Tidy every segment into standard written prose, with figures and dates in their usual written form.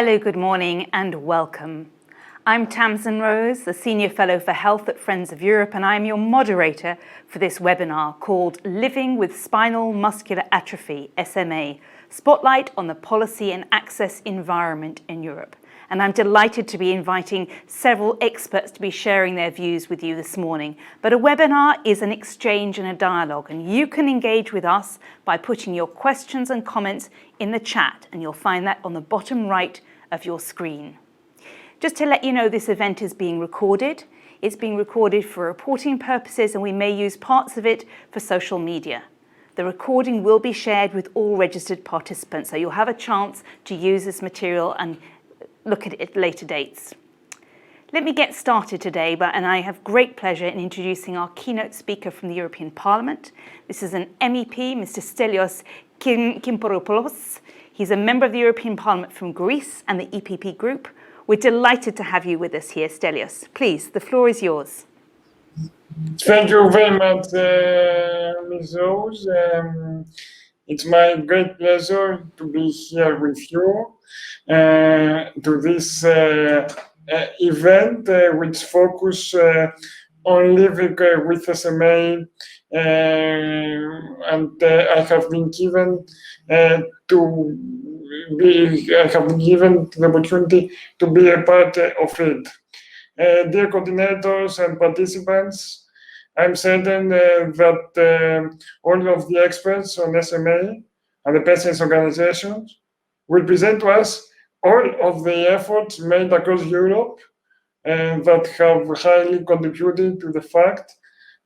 Hello, good morning and welcome. I'm Tamsin Rose, the Senior Fellow for Health at Friends of Europe, and I'm your moderator for this webinar called Living with Spinal Muscular Atrophy, SMA, Spotlight on the Policy and Access Environment in Europe. And I'm delighted to be inviting several experts to be sharing their views with you this morning. But a webinar is an exchange and a dialogue, and you can engage with us by putting your questions and comments in the chat, and you'll find that on the bottom right of your screen. Just to let you know, this event is being recorded. It's being recorded for reporting purposes, and we may use parts of it for social media. The recording will be shared with all registered participants, so you'll have a chance to use this material and look at it at later dates. Let me get started today, and I have great pleasure in introducing our keynote speaker from the European Parliament. This is an MEP, Mr. Stelios Kimporopoulos. He's a member of the European Parliament from Greece and the EPP Group. We're delighted to have you with us here, Stelios. Please, the floor is yours. Thank you very much, Ms. Rose. It's my great pleasure to be here with you to this event which focus on living with SMA, and I have been given the opportunity to be a part of it. Dear coordinators and participants, I'm certain that all of the experts on SMA and the patients' organizations will present to us all of the efforts made across Europe that have highly contributed to the fact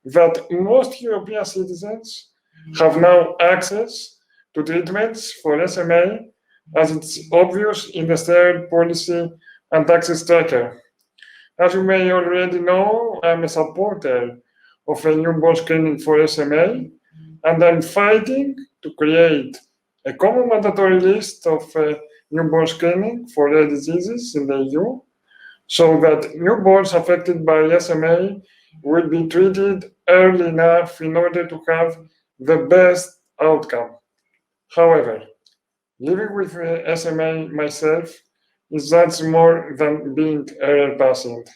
that most European citizens have now access to treatments for SMA, as it's obvious in the third Policy and Access Tracker. As you may already know, I'm a supporter of a newborn screening for SMA, and I'm fighting to create a common mandatory list of newborn screening for rare diseases in the EU, so that newborns affected by SMA will be treated early enough in order to have the best outcome. However, living with SMA myself is much more than being a rare patient.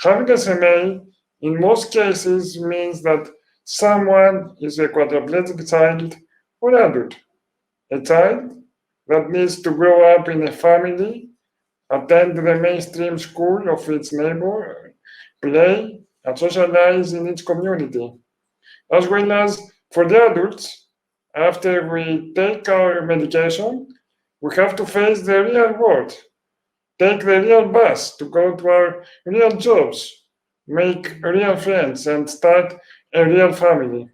Having SMA in most cases means that someone is a quadriplegic child or adult, a child that needs to grow up in a family, attend the mainstream school of its neighbor, play and socialize in its community, as well as for the adults. After we take our medication, we have to face the real world, take the real bus to go to our real jobs, make real friends, and start a real family.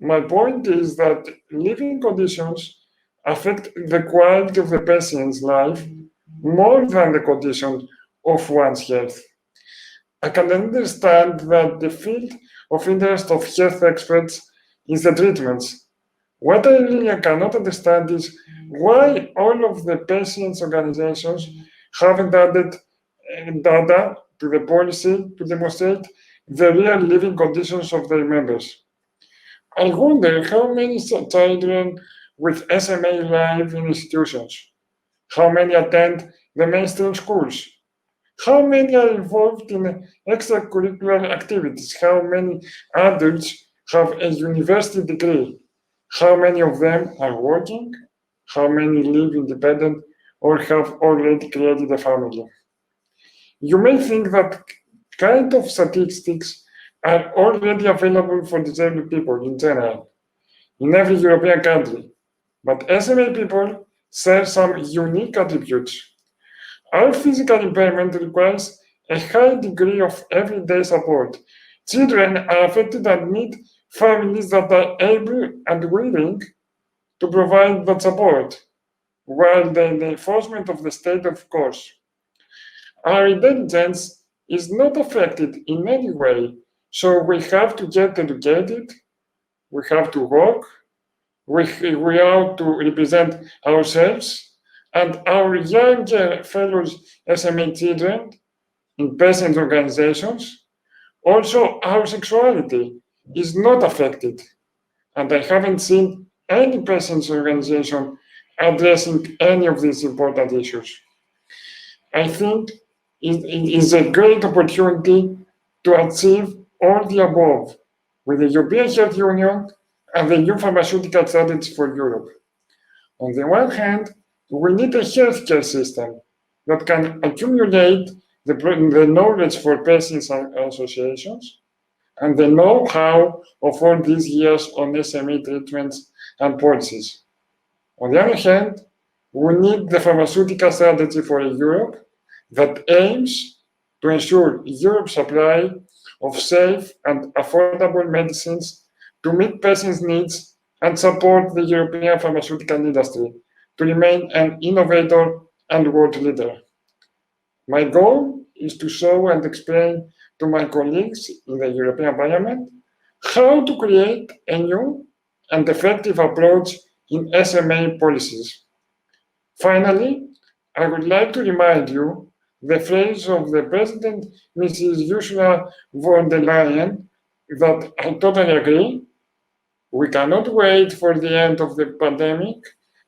My point is that living conditions affect the quality of the patient's life more than the condition of one's health. I can understand that the field of interest of health experts is the treatments. What I really cannot understand is why all of the patients' organizations haven't added data to the policy to demonstrate the real living conditions of their members. I wonder how many children with SMA live in institutions, how many attend the mainstream schools, how many are involved in extracurricular activities, how many adults have a university degree, how many of them are working, how many live independent or have already created a family. You may think that kind of statistics are already available for disabled people in general, in every European country, but SMA people share some unique attributes. Our physical impairment requires a high degree of everyday support. Children are affected and need families that are able and willing to provide that support, while the enforcement of the state, of course. Our intelligence is not affected in any way, so we have to get educated, we have to work, we have to represent ourselves and our young fellows SMA children in patient organizations. Also, our sexuality is not affected, and I haven't seen any patients organization addressing any of these important issues. I think it is a great opportunity to achieve all the above with the European Health Union and the new pharmaceutical strategy for Europe. On the one hand, we need a healthcare system that can accumulate the knowledge for patients and associations and the know-how of all these years on SMA treatments and policies. On the other hand, we need the pharmaceutical strategy for Europe that aims to ensure Europe's supply of safe and affordable medicines to meet patients' needs and support the European pharmaceutical industry to remain an innovator and world leader. My goal is to show and explain to my colleagues in the European Parliament how to create a new and effective approach in SMA policies. Finally, I would like to remind you the phrase of the President, Mrs. Ursula von der Leyen, that I totally agree. We cannot wait for the end of the pandemic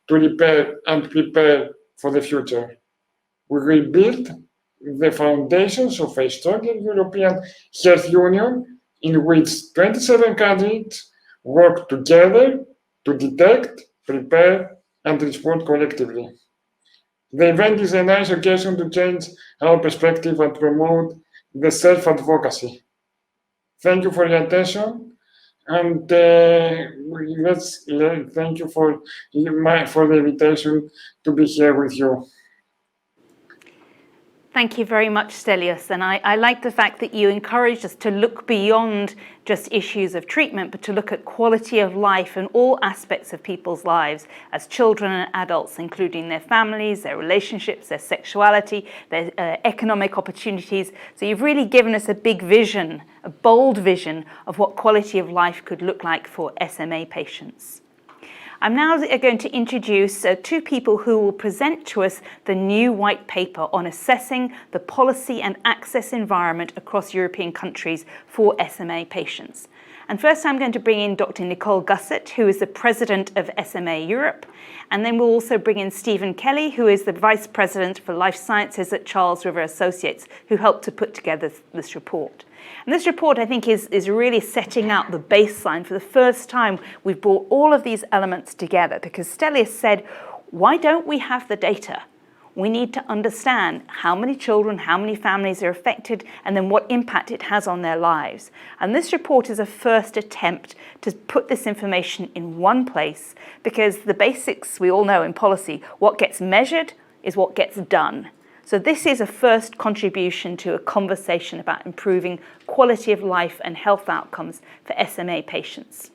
to repair and prepare for the future. We will build the foundations of a stronger European Health Union in which 27 countries work together to detect, prepare, and respond collectively. The event is a nice occasion to change our perspective and promote the self-advocacy. Thank you for your attention, and thank you for the invitation to be here with you. Thank you very much, Stelios. And I like the fact that you encouraged us to look beyond just issues of treatment, but to look at quality of life and all aspects of people's lives as children and adults, including their families, their relationships, their sexuality, their economic opportunities. So you've really given us a big vision, a bold vision of what quality of life could look like for SMA patients. I'm now going to introduce two people who will present to us the new white paper on assessing the policy and access environment across European countries for SMA patients. And first I'm going to bring in Dr. Nicole Gussett, who is the president of SMA Europe. And then we'll also bring in Stephen Kelly, who is the vice president for life sciences at Charles River Associates, who helped to put together this report. And this report, I think, is really setting out the baseline. For the first time, we've brought all of these elements together because Stelios said, why don't we have the data? We need to understand how many children, how many families are affected, and then what impact it has on their lives. And this report is a first attempt to put this information in one place because the basics we all know in policy, what gets measured is what gets done. So this is a first contribution to a conversation about improving quality of life and health outcomes for SMA patients.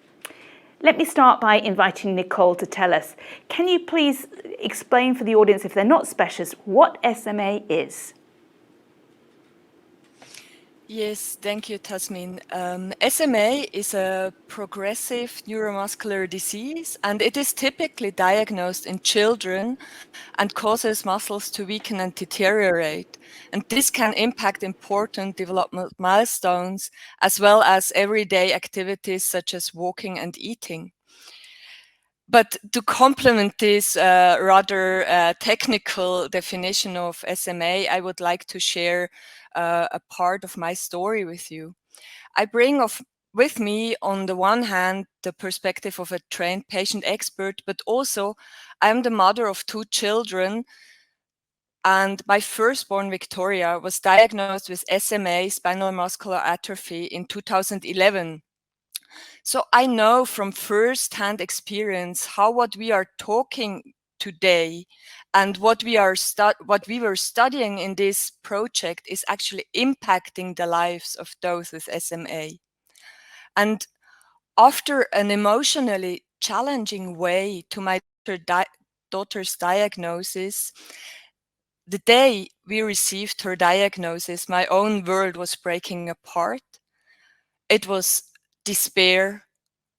Let me start by inviting Nicole to tell us, can you please explain for the audience, if they're not specialists, what SMA is? Yes, thank you, Tasmin. SMA is a progressive neuromuscular disease, and it is typically diagnosed in children and causes muscles to weaken and deteriorate. And this can impact important development milestones, as well as everyday activities such as walking and eating. But to complement this rather technical definition of SMA, I would like to share a part of my story with you. I bring with me, on the one hand, the perspective of a trained patient expert, but also I'm the mother of two children, and my firstborn, Victoria, was diagnosed with SMA, spinal muscular atrophy, in 2011. So I know from first-hand experience how what we are talking today and what we were studying in this project is actually impacting the lives of those with SMA. And after an emotionally challenging way to my daughter's diagnosis, the day we received her diagnosis, my own world was breaking apart. It was despair,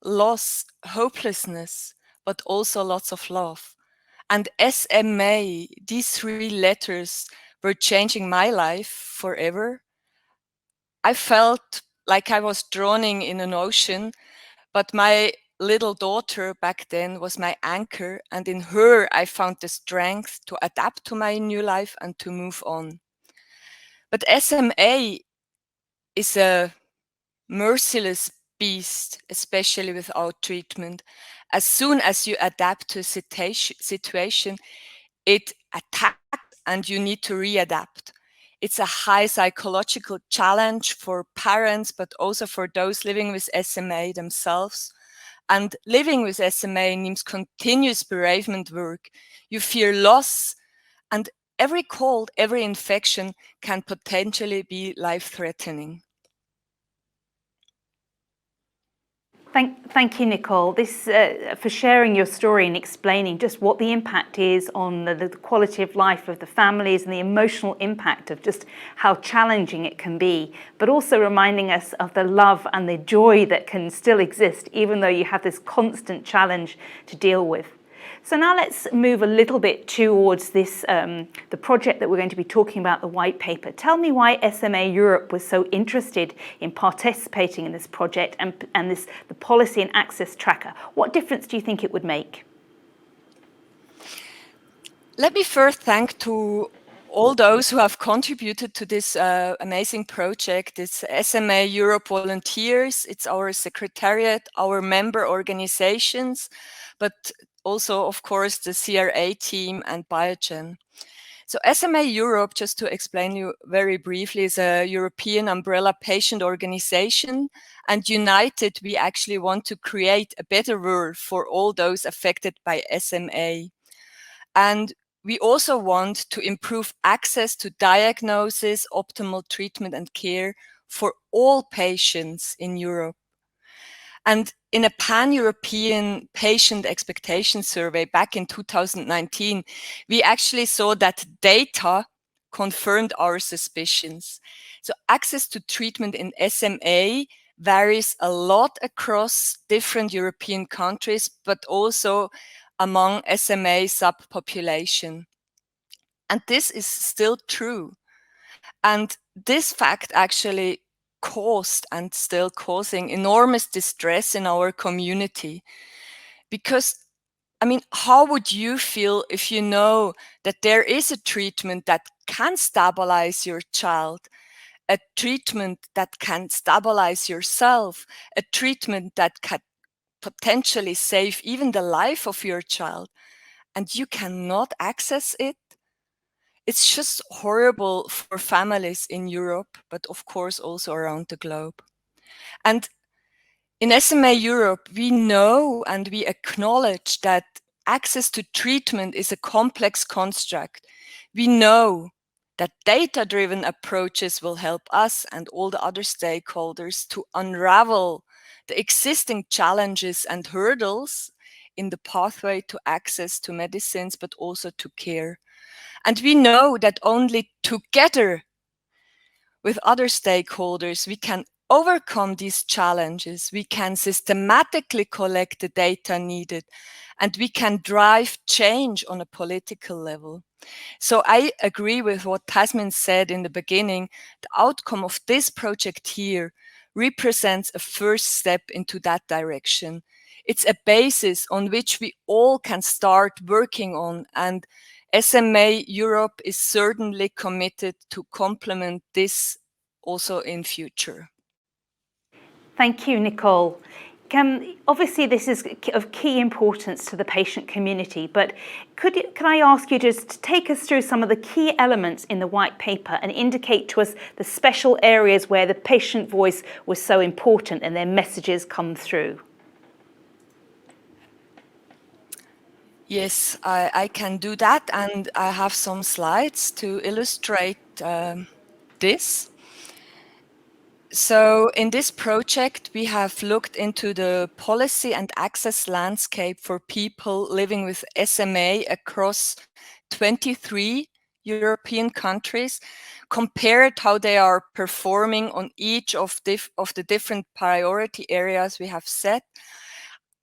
loss, hopelessness, but also lots of love. And SMA, these three letters were changing my life forever. I felt like I was drowning in an ocean, but my little daughter back then was my anchor, and in her I found the strength to adapt to my new life and to move on. But SMA is a merciless beast, especially without treatment. As soon as you adapt to a situation, it attacks and you need to readapt. It's a high psychological challenge for parents, but also for those living with SMA themselves. And living with SMA means continuous bereavement work. You fear loss, and every cold, every infection can potentially be life-threatening. Thank you, Nicole, for sharing your story and explaining just what the impact is on the quality of life of the families and the emotional impact of just how challenging it can be, but also reminding us of the love and the joy that can still exist, even though you have this constant challenge to deal with. So now let's move a little bit towards this, the project that we're going to be talking about, the white paper. Tell me why SMA Europe was so interested in participating in this project and the Policy and Access Tracker. What difference do you think it would make? Let me first thank to all those who have contributed to this amazing project. It's SMA Europe volunteers, it's our secretariat, our member organizations, but also, of course, the CRA team and Biogen. So SMA Europe, just to explain you very briefly, is a European umbrella patient organization. And united, we actually want to create a better world for all those affected by SMA. And we also want to improve access to diagnosis, optimal treatment and care for all patients in Europe. And in a pan-European patient expectation survey back in 2019, we actually saw that data confirmed our suspicions. So access to treatment in SMA varies a lot across different European countries, but also among SMA subpopulation. And this is still true. And this fact actually caused and still causing enormous distress in our community. Because, I mean, how would you feel if you know that there is a treatment that can stabilize your child, a treatment that can stabilize yourself, a treatment that can potentially save even the life of your child, and you cannot access it? It's just horrible for families in Europe, but of course also around the globe. And in SMA Europe, we know and we acknowledge that access to treatment is a complex construct. We know that data-driven approaches will help us and all the other stakeholders to unravel the existing challenges and hurdles in the pathway to access to medicines, but also to care. And we know that only together with other stakeholders, we can overcome these challenges. We can systematically collect the data needed, and we can drive change on a political level. So I agree with what Tasmin said in the beginning. The outcome of this project here represents a first step into that direction. It's a basis on which we all can start working on, and SMA Europe is certainly committed to complement this also in future. Thank you, Nicole. Obviously, this is of key importance to the patient community, but can I ask you just to take us through some of the key elements in the white paper and indicate to us the special areas where the patient voice was so important and their messages come through? Yes, I can do that, and I have some slides to illustrate this. So in this project, we have looked into the policy and access landscape for people living with SMA across 23 European countries, compared how they are performing on each of the different priority areas we have set.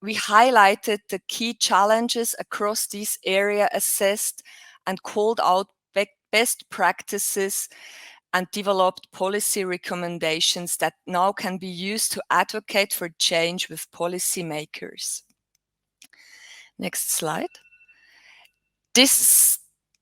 We highlighted the key challenges across this area, assessed and called out best practices, and developed policy recommendations that now can be used to advocate for change with policymakers. Next slide. This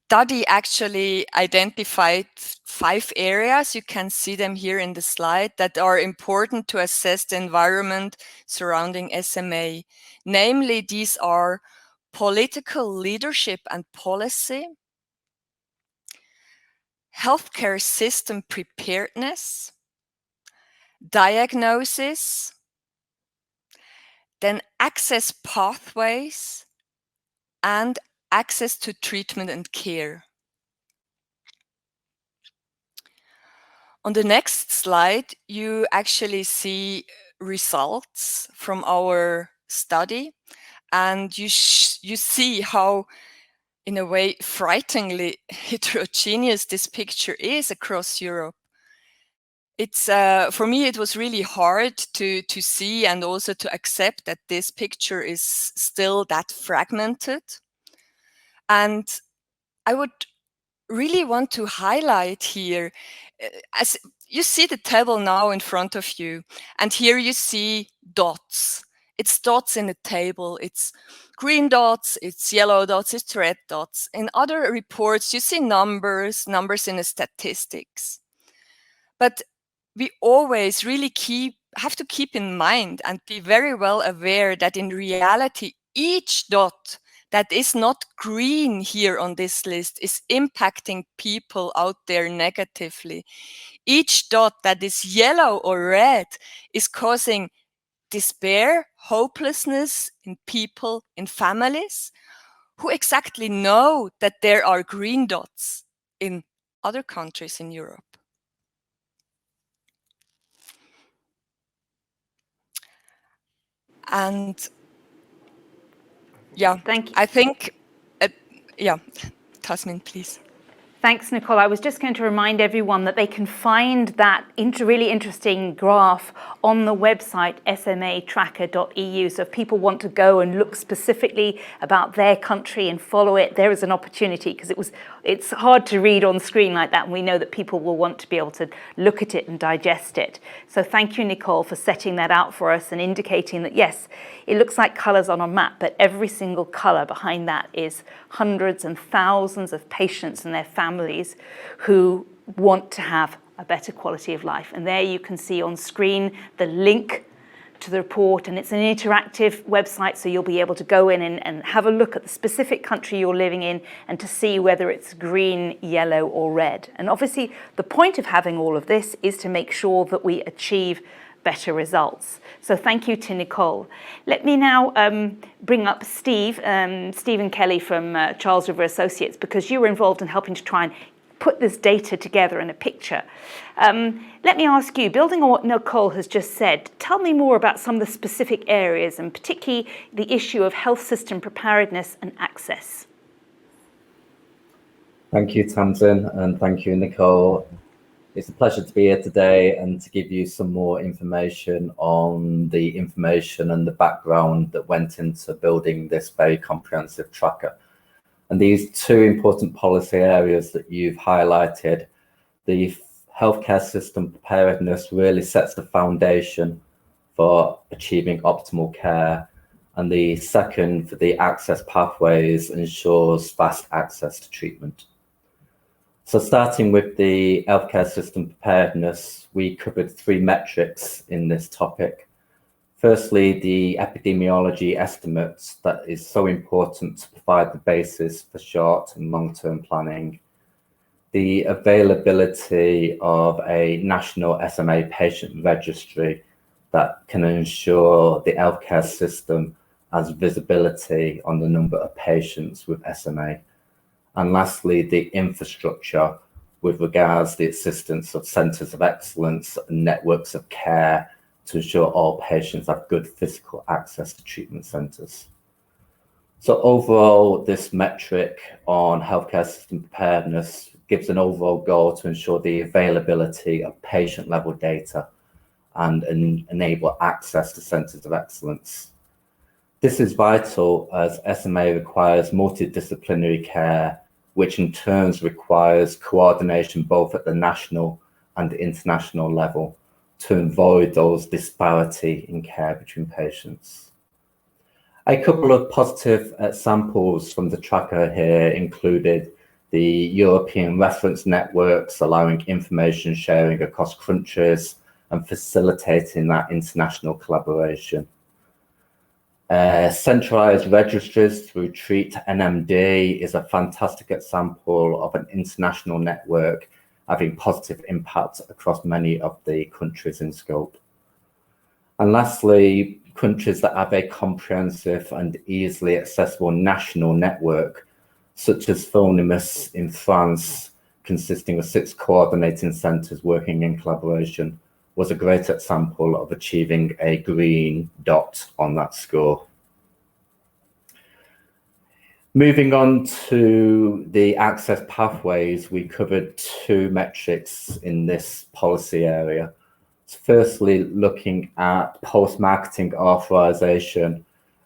study actually identified 5 areas, you can see them here in the slide, that are important to assess the environment surrounding SMA. Namely, these are political leadership and policy, healthcare system preparedness, diagnosis, then access pathways, and access to treatment and care. On the next slide, you actually see results from our study, and you see how, in a way, frighteningly heterogeneous this picture is across Europe. It's for me, it was really hard to see and also to accept that this picture is still that fragmented. And I would really want to highlight here, as you see the table now in front of you, and here you see dots. It's dots in the table. It's green dots, it's yellow dots, it's red dots. In other reports, you see numbers in the statistics. But we always really have to keep in mind and be very well aware that in reality, each dot that is not green here on this list is impacting people out there negatively. Each dot that is yellow or red is causing despair, hopelessness in people, in families who exactly know that there are green dots in other countries in Europe. And yeah, Thank you. I think, yeah, Tasmin, please. Thanks, Nicole. I was just going to remind everyone that they can find that really interesting graph on the website smatracker.eu. So if people want to go and look specifically about their country and follow it, there is an opportunity, because it's hard to read on screen like that, and we know that people will want to be able to look at it and digest it. So thank you, Nicole, for setting that out for us and indicating that, yes, it looks like colours on a map, but every single colour behind that is hundreds and thousands of patients and their families who want to have a better quality of life. And there you can see on screen the link to the report, and it's an interactive website, so you'll be able to go in and have a look at the specific country you're living in and to see whether it's green, yellow or red. And obviously the point of having all of this is to make sure that we achieve better results. So thank you to Nicole. Let me now bring up Stephen Kelly from Charles River Associates, because you were involved in helping to try and put this data together in a picture. Let me ask you, building on what Nicole has just said, tell me more about some of the specific areas, and particularly the issue of health system preparedness and access. Thank you, Tamsin, and thank you, Nicole. It's a pleasure to be here today and to give you some more information on the information and the background that went into building this very comprehensive tracker. And these 2 important policy areas that you've highlighted, the healthcare system preparedness really sets the foundation for achieving optimal care. And the second, for the access pathways, ensures fast access to treatment. So starting with the healthcare system preparedness, we covered 3 metrics in this topic. Firstly, the epidemiology estimates that is so important to provide the basis for short and long-term planning. The availability of a national SMA patient registry that can ensure the healthcare system has visibility on the number of patients with SMA. And lastly, the infrastructure with regards to the assistance of centres of excellence and networks of care to ensure all patients have good physical access to treatment centres. So overall, this metric on healthcare system preparedness gives an overall goal to ensure the availability of patient-level data and enable access to centres of excellence. This is vital as SMA requires multidisciplinary care which in turn requires coordination both at the national and international level to avoid those disparity in care between patients. A couple of positive examples from the tracker here included the European reference networks, allowing information sharing across countries and facilitating that international collaboration. Centralized registries through Treat NMD is a fantastic example of an international network having positive impact across many of the countries in scope. And lastly, countries that have a comprehensive and easily accessible national network, such as Phonimus in France, consisting of 6 coordinating centres working in collaboration, was a great example of achieving a green dot on that score. Moving on to the access pathways, we covered 2 metrics in this policy area. So firstly, looking at post-marketing authorization,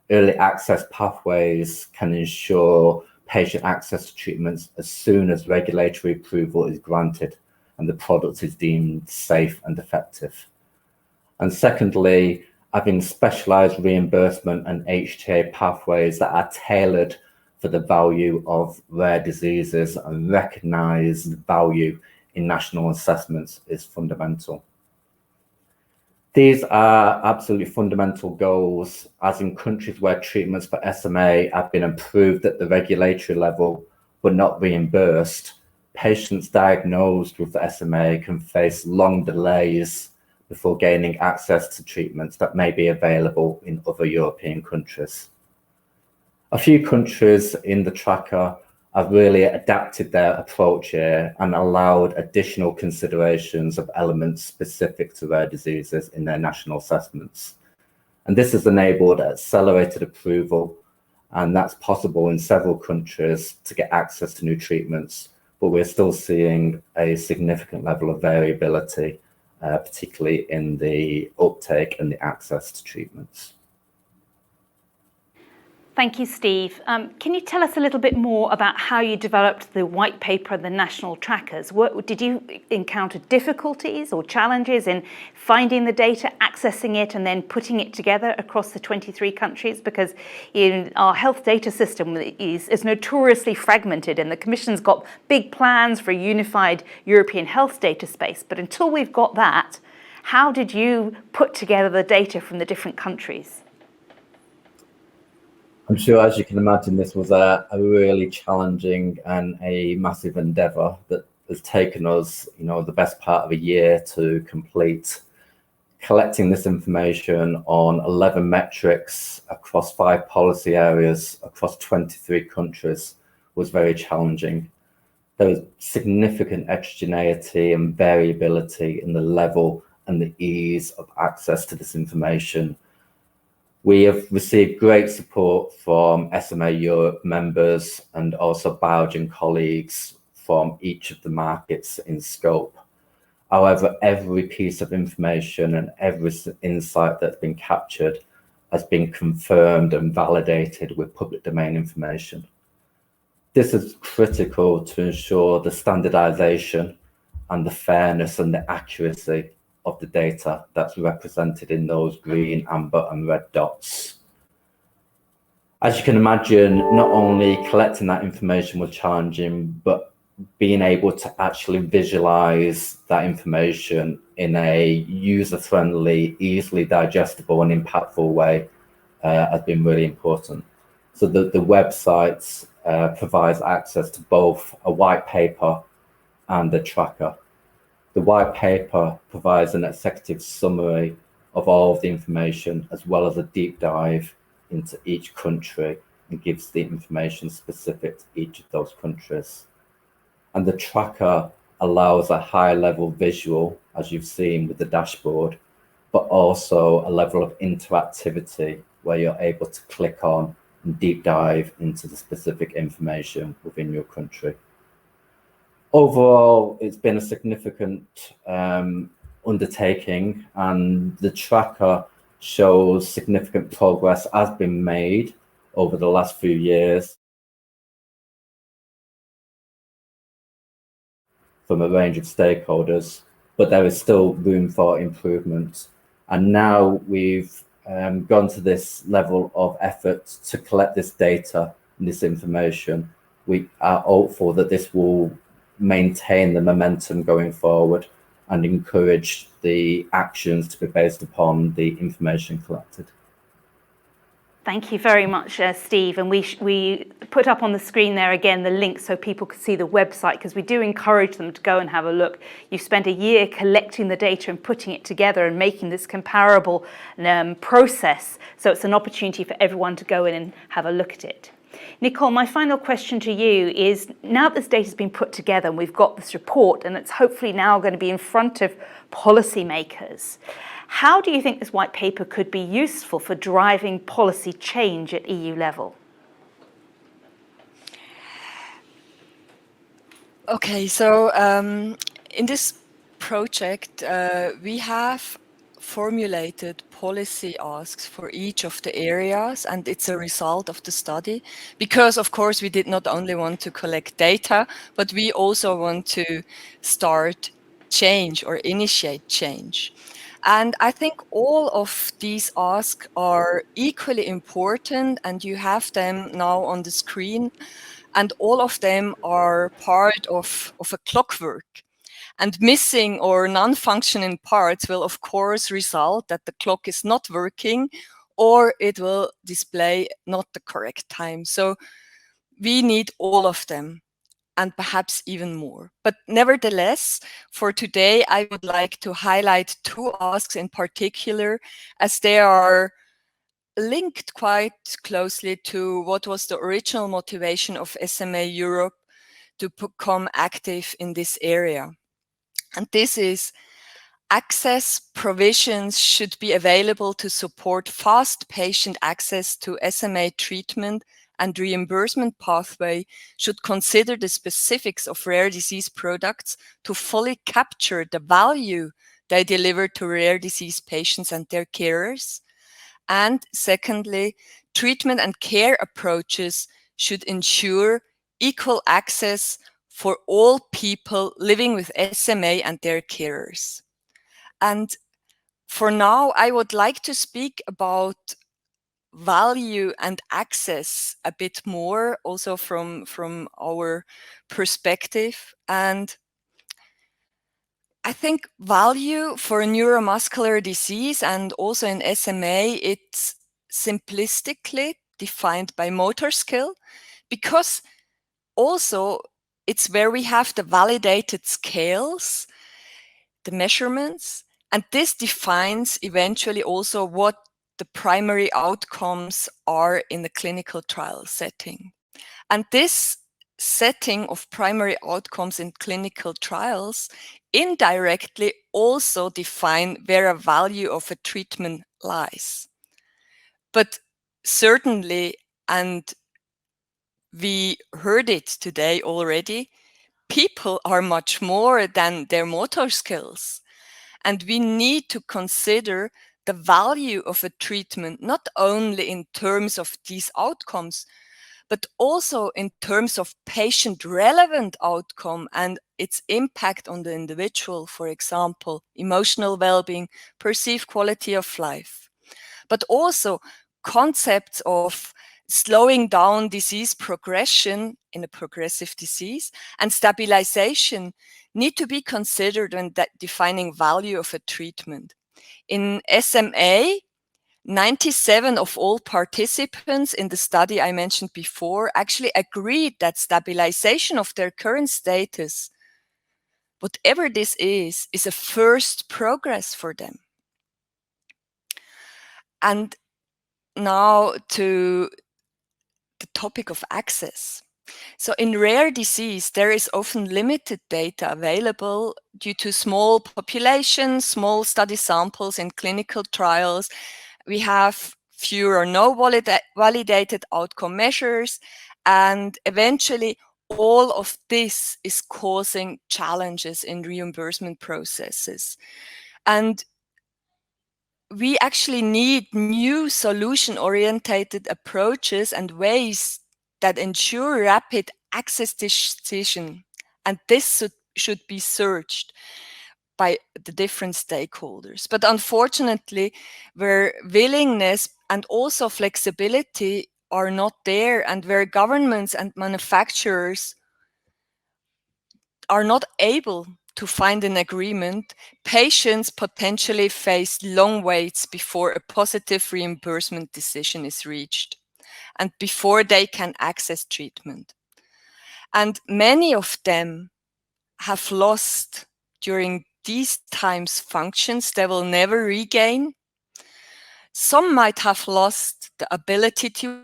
early access pathways can ensure patient access to treatments as soon as regulatory approval is granted and the product is deemed safe and effective. And secondly, having specialized reimbursement and HTA pathways that are tailored for the value of rare diseases and recognize the value in national assessments is fundamental. These are absolutely fundamental goals, as in countries where treatments for SMA have been approved at the regulatory level but not reimbursed, patients diagnosed with SMA can face long delays before gaining access to treatments that may be available in other European countries. A few countries in the tracker have really adapted their approach here and allowed additional considerations of elements specific to rare diseases in their national assessments. And this has enabled accelerated approval, and that's possible in several countries to get access to new treatments, but we're still seeing a significant level of variability, particularly in the uptake and the access to treatments. Thank you, Steve. Can you tell us a little bit more about how you developed the white paper and the national trackers? Did you encounter difficulties or challenges in finding the data, accessing it, and then putting it together across the 23 countries? Because our health data system is notoriously fragmented, and the Commission's got big plans for a unified European health data space. But until we've got that, how did you put together the data from the different countries? I'm sure, as you can imagine, this was a really challenging and a massive endeavour that has taken us, the best part of a year to complete. Collecting this information on 11 metrics across 5 policy areas across 23 countries was very challenging. There was significant heterogeneity and variability in the level and the ease of access to this information. We have received great support from SMA Europe members and also Biogen colleagues from each of the markets in scope. However, every piece of information and every insight that's been captured has been confirmed and validated with public domain information. This is critical to ensure the standardization and the fairness and the accuracy of the data that's represented in those green, amber, and red dots. As you can imagine, not only collecting that information was challenging, but being able to actually visualize that information in a user-friendly, easily digestible and impactful way has been really important. So the website provides access to both a white paper and a tracker. The white paper provides an executive summary of all of the information, as well as a deep dive into each country, and gives the information specific to each of those countries. And the tracker allows a high level visual, as you've seen with the dashboard, but also a level of interactivity where you're able to click on and deep dive into the specific information within your country. Overall, it's been a significant undertaking, and the tracker shows significant progress has been made over the last few years. from a range of stakeholders, but there is still room for improvement. And now we've gone to this level of effort to collect this data and this information. We are hopeful that this will maintain the momentum going forward and encourage the actions to be based upon the information collected. Thank you very much, Steve. And we put up on the screen there again the link so people can see the website, because we do encourage them to go and have a look. You've spent a year collecting the data and putting it together and making this comparable process. So it's an opportunity for everyone to go in and have a look at it. Nicole, my final question to you is, now that this data has been put together and we've got this report and it's hopefully now going to be in front of policymakers, how do you think this white paper could be useful for driving policy change at EU level? Okay, so in this project, we have formulated policy asks for each of the areas, and it's a result of the study, because of course we did not only want to collect data, but we also want to start change or initiate change. And I think all of these asks are equally important, and you have them now on the screen, and all of them are part of a clockwork. And missing or non-functioning parts will, of course, result that the clock is not working, or it will display not the correct time. So we need all of them, and perhaps even more. But nevertheless, for today, I would like to highlight two asks in particular, as they are linked quite closely to what was the original motivation of SMA Europe to become active in this area. And this is: access provisions should be available to support fast patient access to SMA treatment, and reimbursement pathway should consider the specifics of rare disease products to fully capture the value they deliver to rare disease patients and their carers. And secondly, treatment and care approaches should ensure equal access for all people living with SMA and their carers. And for now, I would like to speak about value and access a bit more, also from our perspective. And I think value for neuromuscular disease and also in SMA, it's simplistically defined by motor skill, because also it's where we have the validated scales, the measurements, and this defines eventually also what the primary outcomes are in the clinical trial setting. And this setting of primary outcomes in clinical trials indirectly also define where a value of a treatment lies. But certainly, and we heard it today already, people are much more than their motor skills. And we need to consider the value of a treatment, not only in terms of these outcomes, but also in terms of patient-relevant outcome and its impact on the individual, for example, emotional well-being, perceived quality of life. But also concepts of slowing down disease progression in a progressive disease and stabilization need to be considered when defining value of a treatment. In SMA, 97 of all participants in the study I mentioned before actually agreed that stabilization of their current status, whatever this is a first progress for them. And now to the topic of access. So in rare disease, there is often limited data available due to small populations, small study samples in clinical trials. We have fewer or no validated outcome measures, and eventually all of this is causing challenges in reimbursement processes. And we actually need new solution-oriented approaches and ways that ensure rapid access decision. And this should be searched by the different stakeholders. But unfortunately, where willingness and also flexibility are not there, and where governments and manufacturers are not able to find an agreement, patients potentially face long waits before a positive reimbursement decision is reached and before they can access treatment. And many of them have lost during these times functions they will never regain. Some might have lost the ability to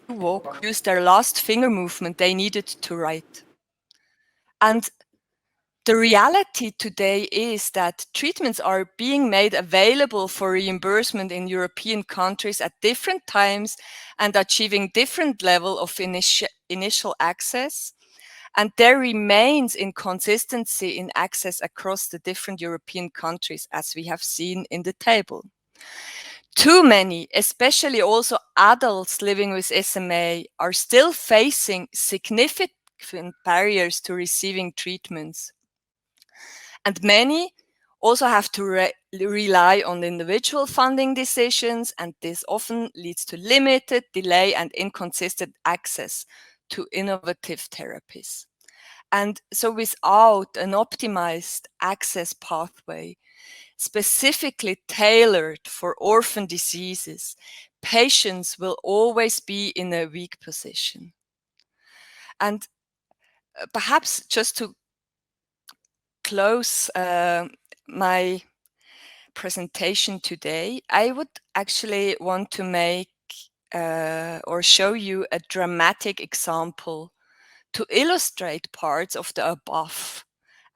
walk, use their last finger movement they needed to write. And the reality today is that treatments are being made available for reimbursement in European countries at different times and achieving different level of initial access. And there remains inconsistency in access across the different European countries, as we have seen in the table. Too many, especially also adults living with SMA, are still facing significant barriers to receiving treatments. And many also have to rely on individual funding decisions, and this often leads to limited, delay, and inconsistent access to innovative therapies. And so without an optimized access pathway, specifically tailored for orphan diseases, patients will always be in a weak position. And perhaps just to close my presentation today, I would actually want to make or show you a dramatic example to illustrate parts of the above.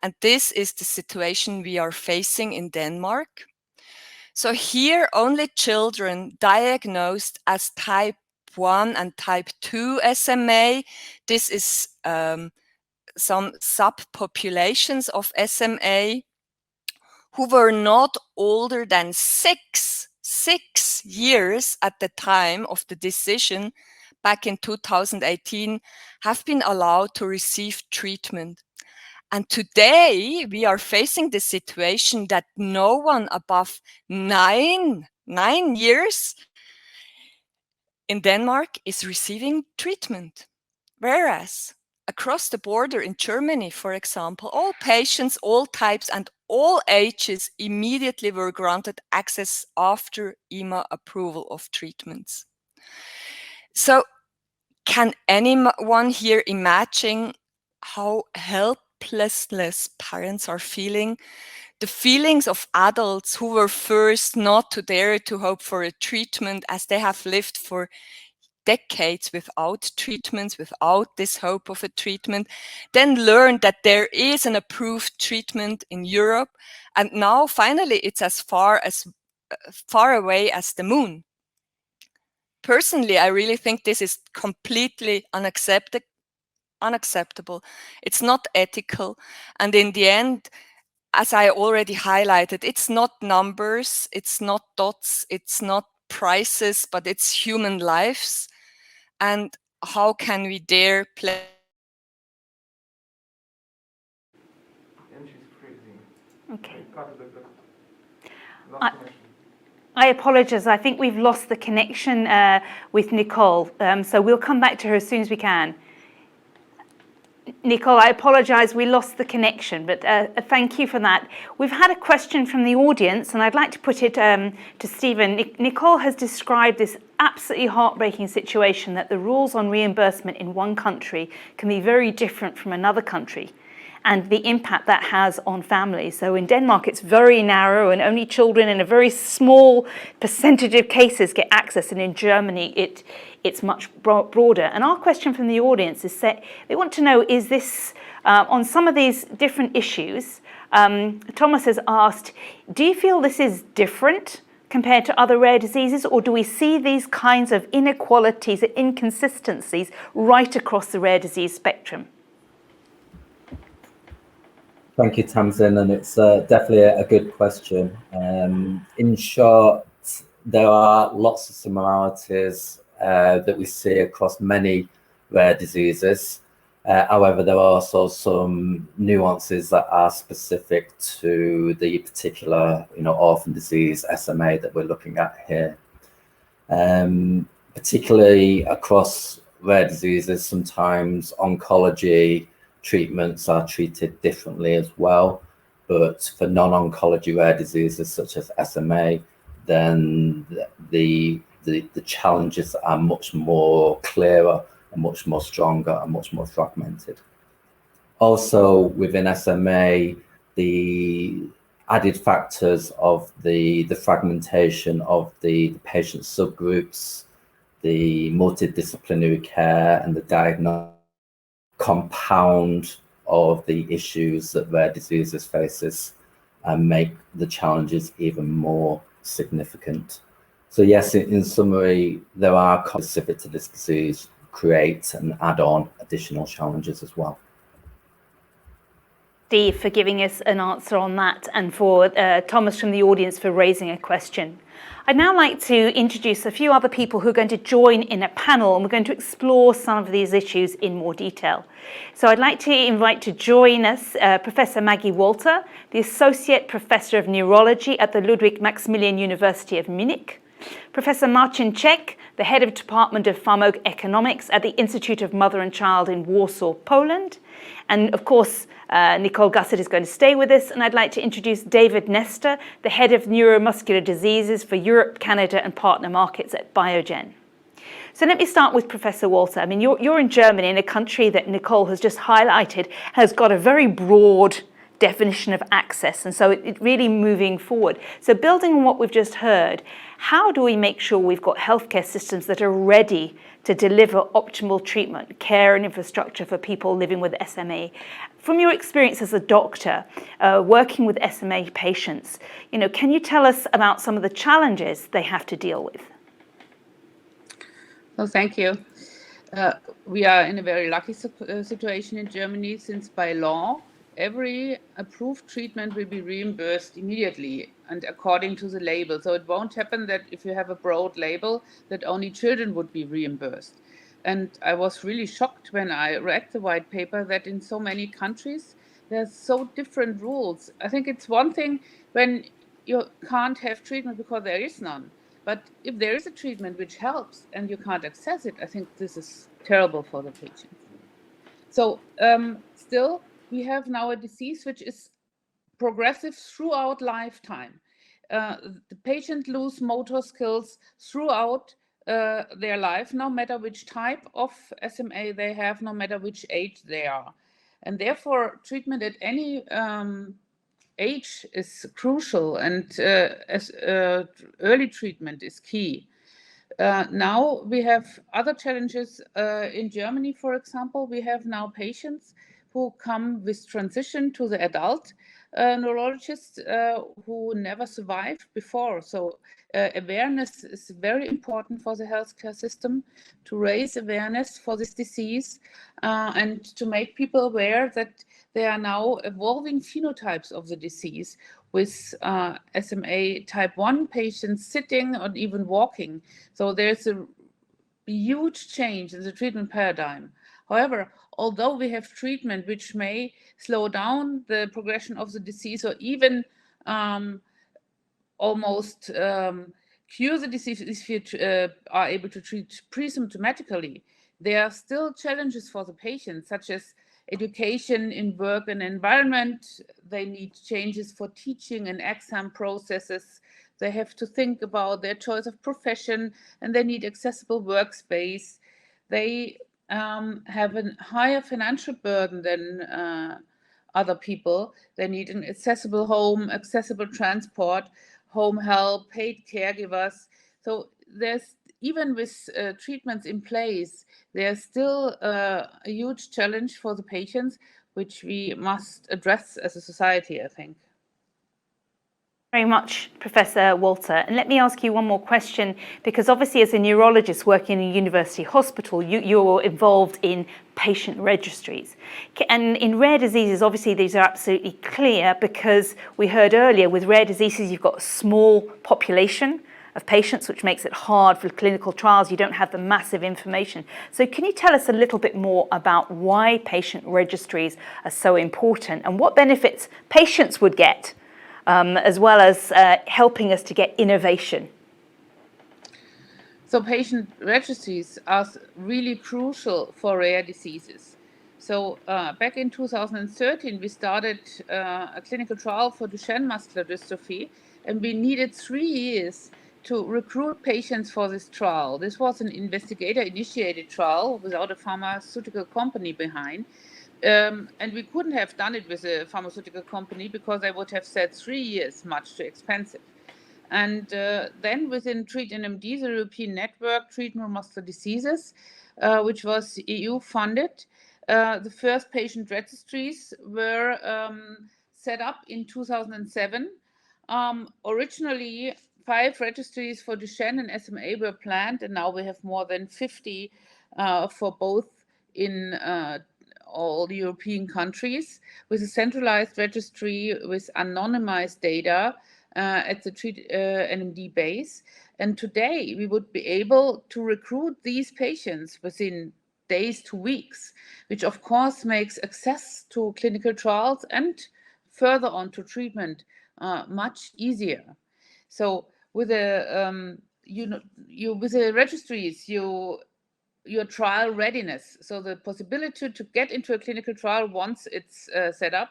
And this is the situation we are facing in Denmark. So here, only children diagnosed as type 1 and type 2 SMA. This is some subpopulations of SMA who were not older than six years at the time of the decision back in 2018 have been allowed to receive treatment. And today we are facing the situation that no one above nine years in Denmark is receiving treatment. Whereas across the border in Germany, for example, all patients, all types and all ages immediately were granted access after EMA approval of treatments. So can anyone here imagine how helpless parents are feeling? The feelings of adults who were first not to dare to hope for a treatment, as they have lived for decades without treatments, without this hope of a treatment, then learned that there is an approved treatment in Europe, and now finally it's as far away as the moon. Personally, I really think this is completely unacceptable. It's not ethical, and in the end, as I already highlighted, it's not numbers, it's not dots, it's not prices, but it's human lives. And how can we dare play? Okay. I apologize. I think we've lost the connection with Nicole. So we'll come back to her as soon as we can. Nicole, I apologize. We lost the connection, but thank you for that. We've had a question from the audience, and I'd like to put it to Stephen. Nicole has described this absolutely heartbreaking situation that the rules on reimbursement in one country can be very different from another country, and the impact that has on families. So in Denmark, it's very narrow, and only children in a very small percentage of cases get access. And in Germany, it's much broader. And our question from the audience is they want to know, is this, on some of these different issues, Thomas has asked, do you feel this is different compared to other rare diseases, or do we see these kinds of inequalities and inconsistencies right across the rare disease spectrum? Thank you, Tamsin, and it's definitely a good question. In short, there are lots of similarities that we see across many rare diseases. However, there are also some nuances that are specific to the particular, orphan disease SMA that we're looking at here. Particularly across rare diseases, sometimes oncology treatments are treated differently as well. But for non-oncology rare diseases such as SMA, then the challenges are much more clearer and much more stronger and much more fragmented. Also within SMA, the added factors of the fragmentation of the patient subgroups, the multidisciplinary care and the diagnosis compound of the issues that rare diseases faces and make the challenges even more significant. So yes, in summary, there are specific to this disease create and add on additional challenges as well. Steve, for giving us an answer on that, and for Thomas from the audience for raising a question. I'd now like to introduce a few other people who are going to join in a panel, and we're going to explore some of these issues in more detail. So I'd like to invite to join us Professor Maggie Walter, the Associate Professor of Neurology at the Ludwig Maximilian University of Munich, Professor Marcin Czech, the Head of Department of Pharmacoeconomics at the Institute of Mother and Child in Warsaw, Poland, and of course Nicole Gussett is going to stay with us, and I'd like to introduce David Nestor, the Head of Neuromuscular Diseases for Europe, Canada and Partner Markets at Biogen. So let me start with Professor Walter. I mean, you're in Germany, in a country that Nicole has just highlighted has got a very broad definition of access, and so it really moving forward. So building on what we've just heard, how do we make sure we've got healthcare systems that are ready to deliver optimal treatment, care and infrastructure for people living with SMA? From your experience as a doctor, working with SMA patients, can you tell us about some of the challenges they have to deal with? Well, thank you. We are in a very lucky situation in Germany, since by law, every approved treatment will be reimbursed immediately and according to the label. So it won't happen that if you have a broad label, that only children would be reimbursed. And I was really shocked when I read the white paper that in so many countries, there's so different rules. I think it's one thing when you can't have treatment because there is none. But if there is a treatment which helps and you can't access it, I think this is terrible for the patient. So still, we have now a disease which is progressive throughout lifetime. The patient lose motor skills throughout their life, no matter which type of SMA they have, no matter which age they are. And therefore, treatment at any age is crucial, and early treatment is key. Now we have other challenges. In Germany, for example, we have now patients who come with transition to the adult neurologists who never survived before. So awareness is very important for the healthcare system, to raise awareness for this disease and to make people aware that there are now evolving phenotypes of the disease, with SMA type 1 patients sitting or even walking. So there's a huge change in the treatment paradigm. However, although we have treatment which may slow down the progression of the disease or even almost cure the disease if you are able to treat pre-symptomatically, there are still challenges for the patients, such as education in work and environment. They need changes for teaching and exam processes. They have to think about their choice of profession, and they need accessible workspace. They have a higher financial burden than other people. They need an accessible home, accessible transport, home help, paid caregivers. So there's, even with treatments in place, there's still a huge challenge for the patients, which we must address as a society, I think. Very much, Professor Walter. And let me ask you one more question, because obviously as a neurologist working in a university hospital, you're involved in patient registries. And in rare diseases, obviously these are absolutely clear, because we heard earlier with rare diseases, you've got a small population of patients, which makes it hard for clinical trials. You don't have the massive information. So can you tell us a little bit more about why patient registries are so important and what benefits patients would get, as well as helping us to get innovation? So patient registries are really crucial for rare diseases. So back in 2013, we started a clinical trial for Duchenne muscular dystrophy, and we needed 3 years to recruit patients for this trial. This was an investigator-initiated trial without a pharmaceutical company behind. And we couldn't have done it with a pharmaceutical company because they would have said 3 years, much too expensive. And then within TREAT-NMD, the European Network Treat Neuromuscular Diseases, which was EU funded, the first patient registries were set up in 2007. Originally, 5 registries for Duchenne and SMA were planned, and now we have more than 50 for both in all the European countries, with a centralized registry with anonymized data at the TREAT-NMD base. And today we would be able to recruit these patients within days to weeks, which of course makes access to clinical trials and further on to treatment much easier. So with the with the registries, your trial readiness, so the possibility to get into a clinical trial once it's set up,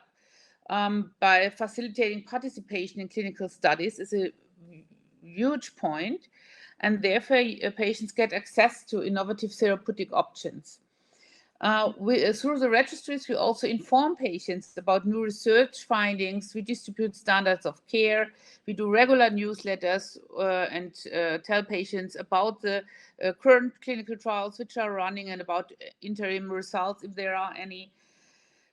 by facilitating participation in clinical studies is a huge point, and therefore patients get access to innovative therapeutic options. Through the registries, we also inform patients about new research findings. We distribute standards of care. We do regular newsletters and tell patients about the current clinical trials which are running and about interim results, if there are any.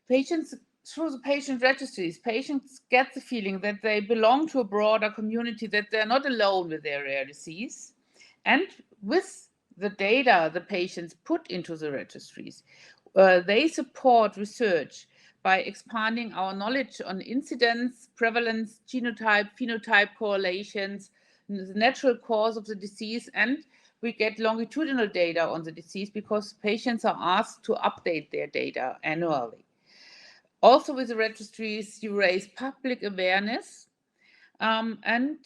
Patients, through the patient registries, patients get the feeling that they belong to a broader community, that they're not alone with their rare disease. And with the data the patients put into the registries, they support research by expanding our knowledge on incidence, prevalence, genotype, phenotype correlations, the natural cause of the disease, and we get longitudinal data on the disease because patients are asked to update their data annually. Also with the registries, you raise public awareness, and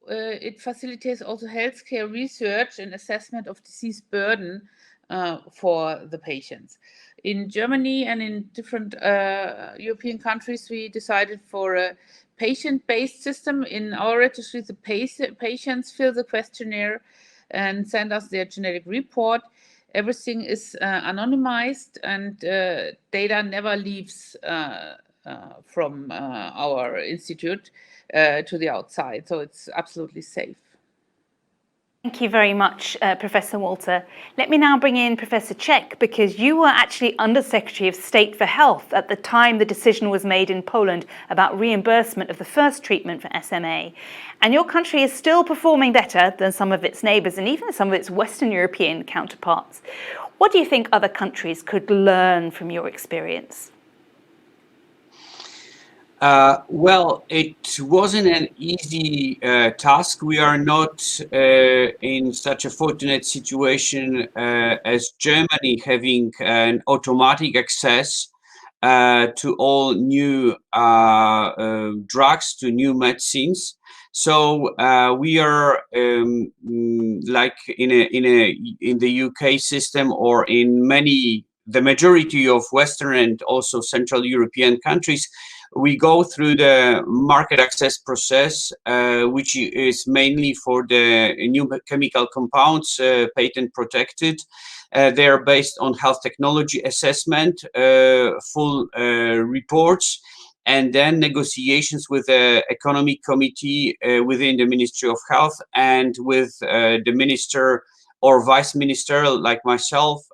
it facilitates also healthcare research and assessment of disease burden for the patients. In Germany and in different European countries, we decided for a patient-based system. In our registry, the patients fill the questionnaire and send us their genetic report. Everything is anonymized, and data never leaves from our institute to the outside, so it's absolutely safe. Thank you very much, Professor Walter. Let me now bring in Professor Czech, because you were actually Under-Secretary of State for Health at the time the decision was made in Poland about reimbursement of the first treatment for SMA. And your country is still performing better than some of its neighbours and even some of its Western European counterparts. What do you think other countries could learn from your experience? Well, it wasn't an easy task. We are not in such a fortunate situation as Germany, having an automatic access to all new drugs, to new medicines. So we are like in the UK system, or in the majority of Western and also Central European countries. We go through the market access process, which is mainly for the new chemical compounds, patent protected. They are based on health technology assessment, full reports, and then negotiations with the economic committee within the Ministry of Health and with the minister or vice minister, like myself,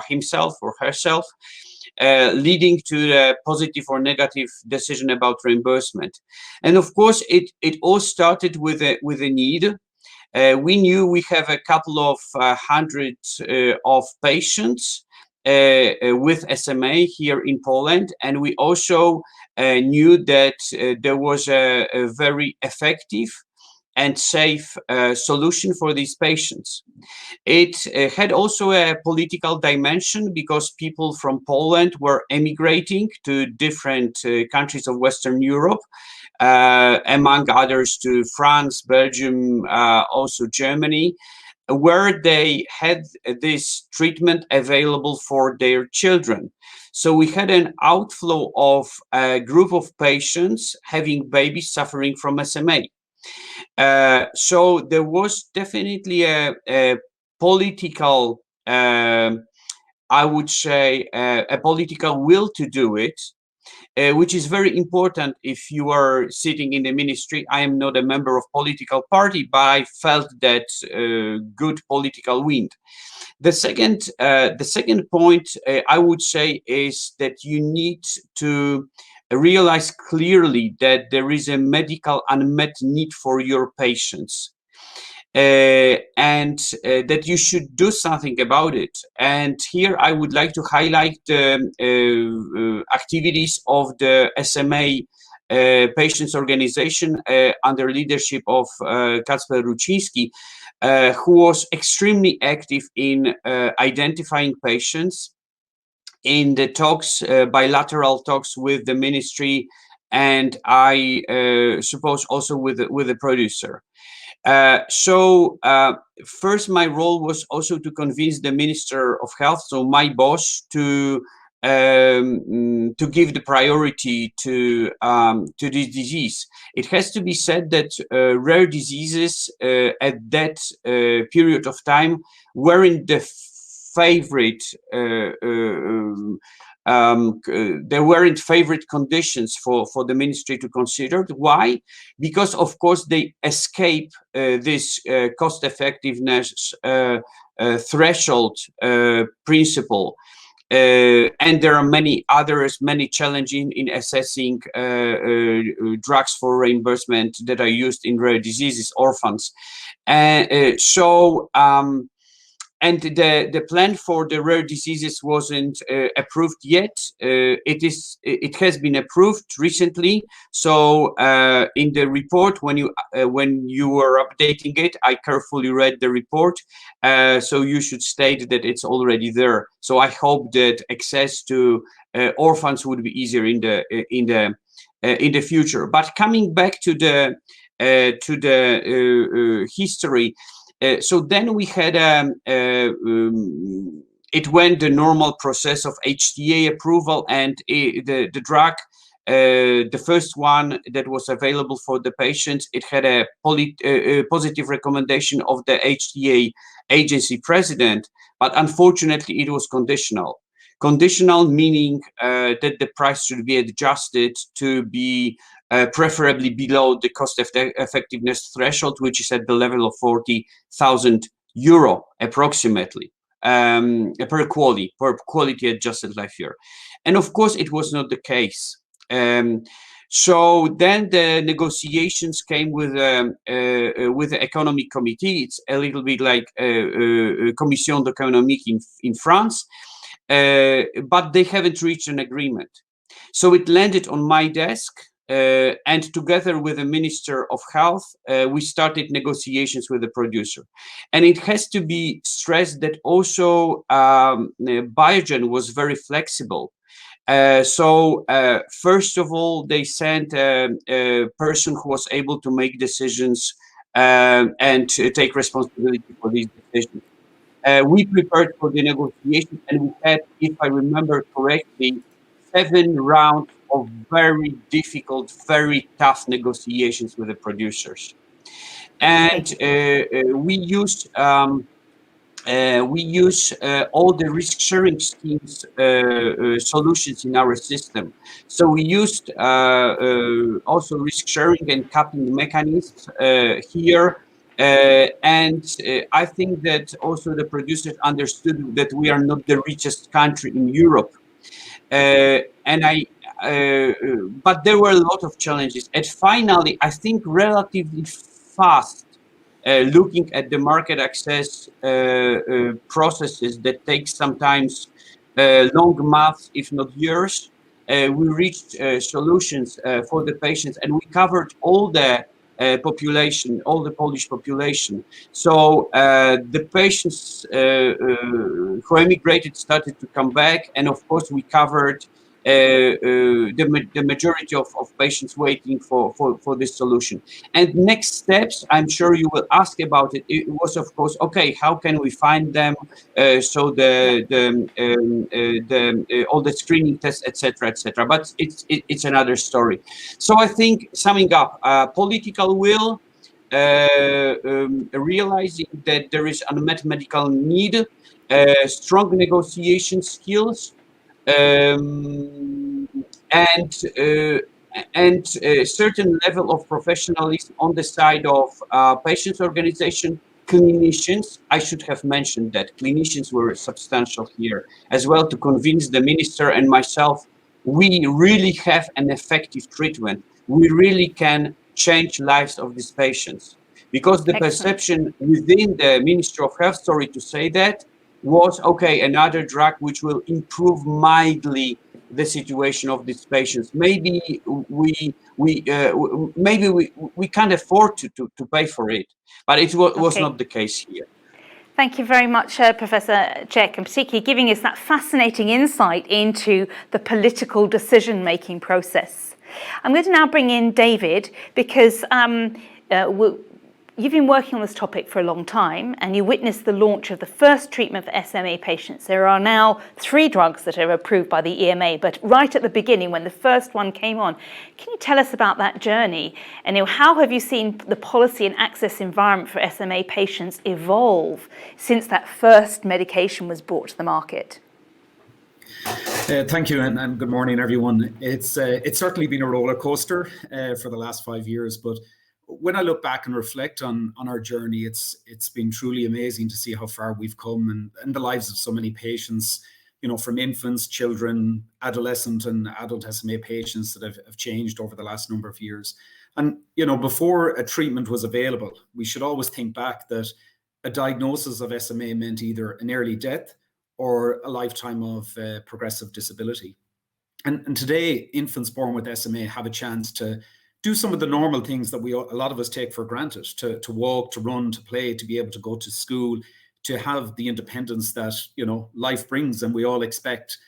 himself or herself, leading to a positive or negative decision about reimbursement. And of course, it all started with a need. We knew we have a couple of hundreds of patients with SMA here in Poland, and we also knew that there was a very effective and safe solution for these patients. It had also a political dimension because people from Poland were emigrating to different countries of Western Europe, among others to France, Belgium, also Germany, where they had this treatment available for their children. So we had an outflow of a group of patients having babies suffering from SMA. So there was definitely a political, I would say, a political will to do it, which is very important if you are sitting in the ministry. I am not a member of political party, but I felt that good political wind. The second point I would say is that you need to realize clearly that there is a medical unmet need for your patients. And that you should do something about it. And here I would like to highlight the activities of the SMA Patients Organization under leadership of Kacper Ruciński, who was extremely active in identifying patients in the talks, bilateral talks with the ministry, and I suppose also with the producer. So first, my role was also to convince the Minister of Health, so my boss, to give the priority to this disease. It has to be said that rare diseases at that period of time weren't the favorite. There weren't favorite conditions for the ministry to consider. Why? Because of course they escape this cost effectiveness threshold principle. And there are many others, many challenges in assessing drugs for reimbursement that are used in rare diseases, orphans. And the plan for the rare diseases wasn't approved yet. It has been approved recently. So in the report, when you were updating it, I carefully read the report. So you should state that it's already there. So I hope that access to orphans would be easier in the future. But coming back to the history. So then we had it went the normal process of HTA approval, and the drug, the first one that was available for the patients, it had a positive recommendation of the HTA agency president, but unfortunately it was conditional. Conditional meaning that the price should be adjusted to be preferably below the cost effectiveness threshold, which is at the level of 40,000 euro approximately per quality adjusted life year. And of course, it was not the case. So then the negotiations came with the economic committee. It's a little bit like Commission économique in France, but they haven't reached an agreement. So it landed on my desk. And together with the Minister of Health, we started negotiations with the producer. And it has to be stressed that also Biogen was very flexible. So first of all, they sent a person who was able to make decisions and to take responsibility for these decisions. We prepared for the negotiation, and we had, if I remember correctly, 7 rounds of very difficult, very tough negotiations with the producers. And we used all the risk sharing schemes solutions in our system. So we used also risk sharing and capping mechanisms here. And I think that also the producers understood that we are not the richest country in Europe. But there were a lot of challenges. And finally, I think relatively fast, looking at the market access processes that take sometimes long months, if not years, we reached solutions for the patients, and we covered all the population, all the Polish population. So the patients who emigrated started to come back, and of course we covered the majority of patients waiting for this solution. And next steps, I'm sure you will ask about it. It was, of course, okay, how can we find them? So all the screening tests, etc., etc. But it's another story. So I think, summing up, political will, realizing that there is unmet medical need, strong negotiation skills, and a certain level of professionalism on the side of patients' organization, clinicians. I should have mentioned that clinicians were substantial here as well, to convince the minister and myself we really have an effective treatment. We really can change lives of these patients, because the perception within the Ministry of Health, sorry to say that, was, okay, another drug which will improve mildly the situation of these patients. Maybe we can't afford to pay for it, but it was not the case here. Thank you very much, Professor Czech, and particularly giving us that fascinating insight into the political decision-making process. I'm going to now bring in David, because you've been working on this topic for a long time, and you witnessed the launch of the first treatment for SMA patients. There are now 3 drugs that are approved by the EMA, but right at the beginning, when the first one came on, can you tell us about that journey? And how have you seen the policy and access environment for SMA patients evolve since that first medication was brought to the market? Thank you, and good morning, everyone. It's certainly been a roller coaster for the last 5 years, but when I look back and reflect on our journey, it's been truly amazing to see how far we've come, and the lives of so many patients, from infants, children, adolescent and adult SMA patients that have changed over the last number of years. And, before a treatment was available, we should always think back that a diagnosis of SMA meant either an early death or a lifetime of progressive disability. And today, infants born with SMA have a chance to do some of the normal things that a lot of us take for granted, to walk, to run, to play, to be able to go to school, to have the independence that, life brings and we all expect.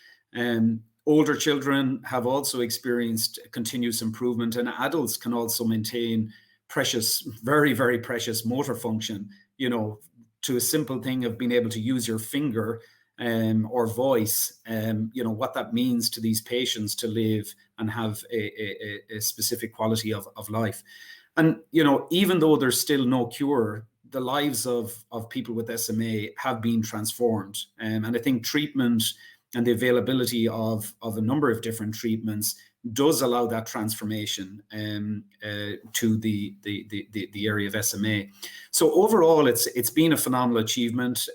Older children have also experienced continuous improvement, and adults can also maintain precious, very, very precious motor function, to a simple thing of being able to use your finger or voice, what that means to these patients to live and have a specific quality of life. And, even though there's still no cure, the lives of people with SMA have been transformed. And I think treatment and the availability of a number of different treatments does allow that transformation to the area of SMA. So overall, it's been a phenomenal achievement,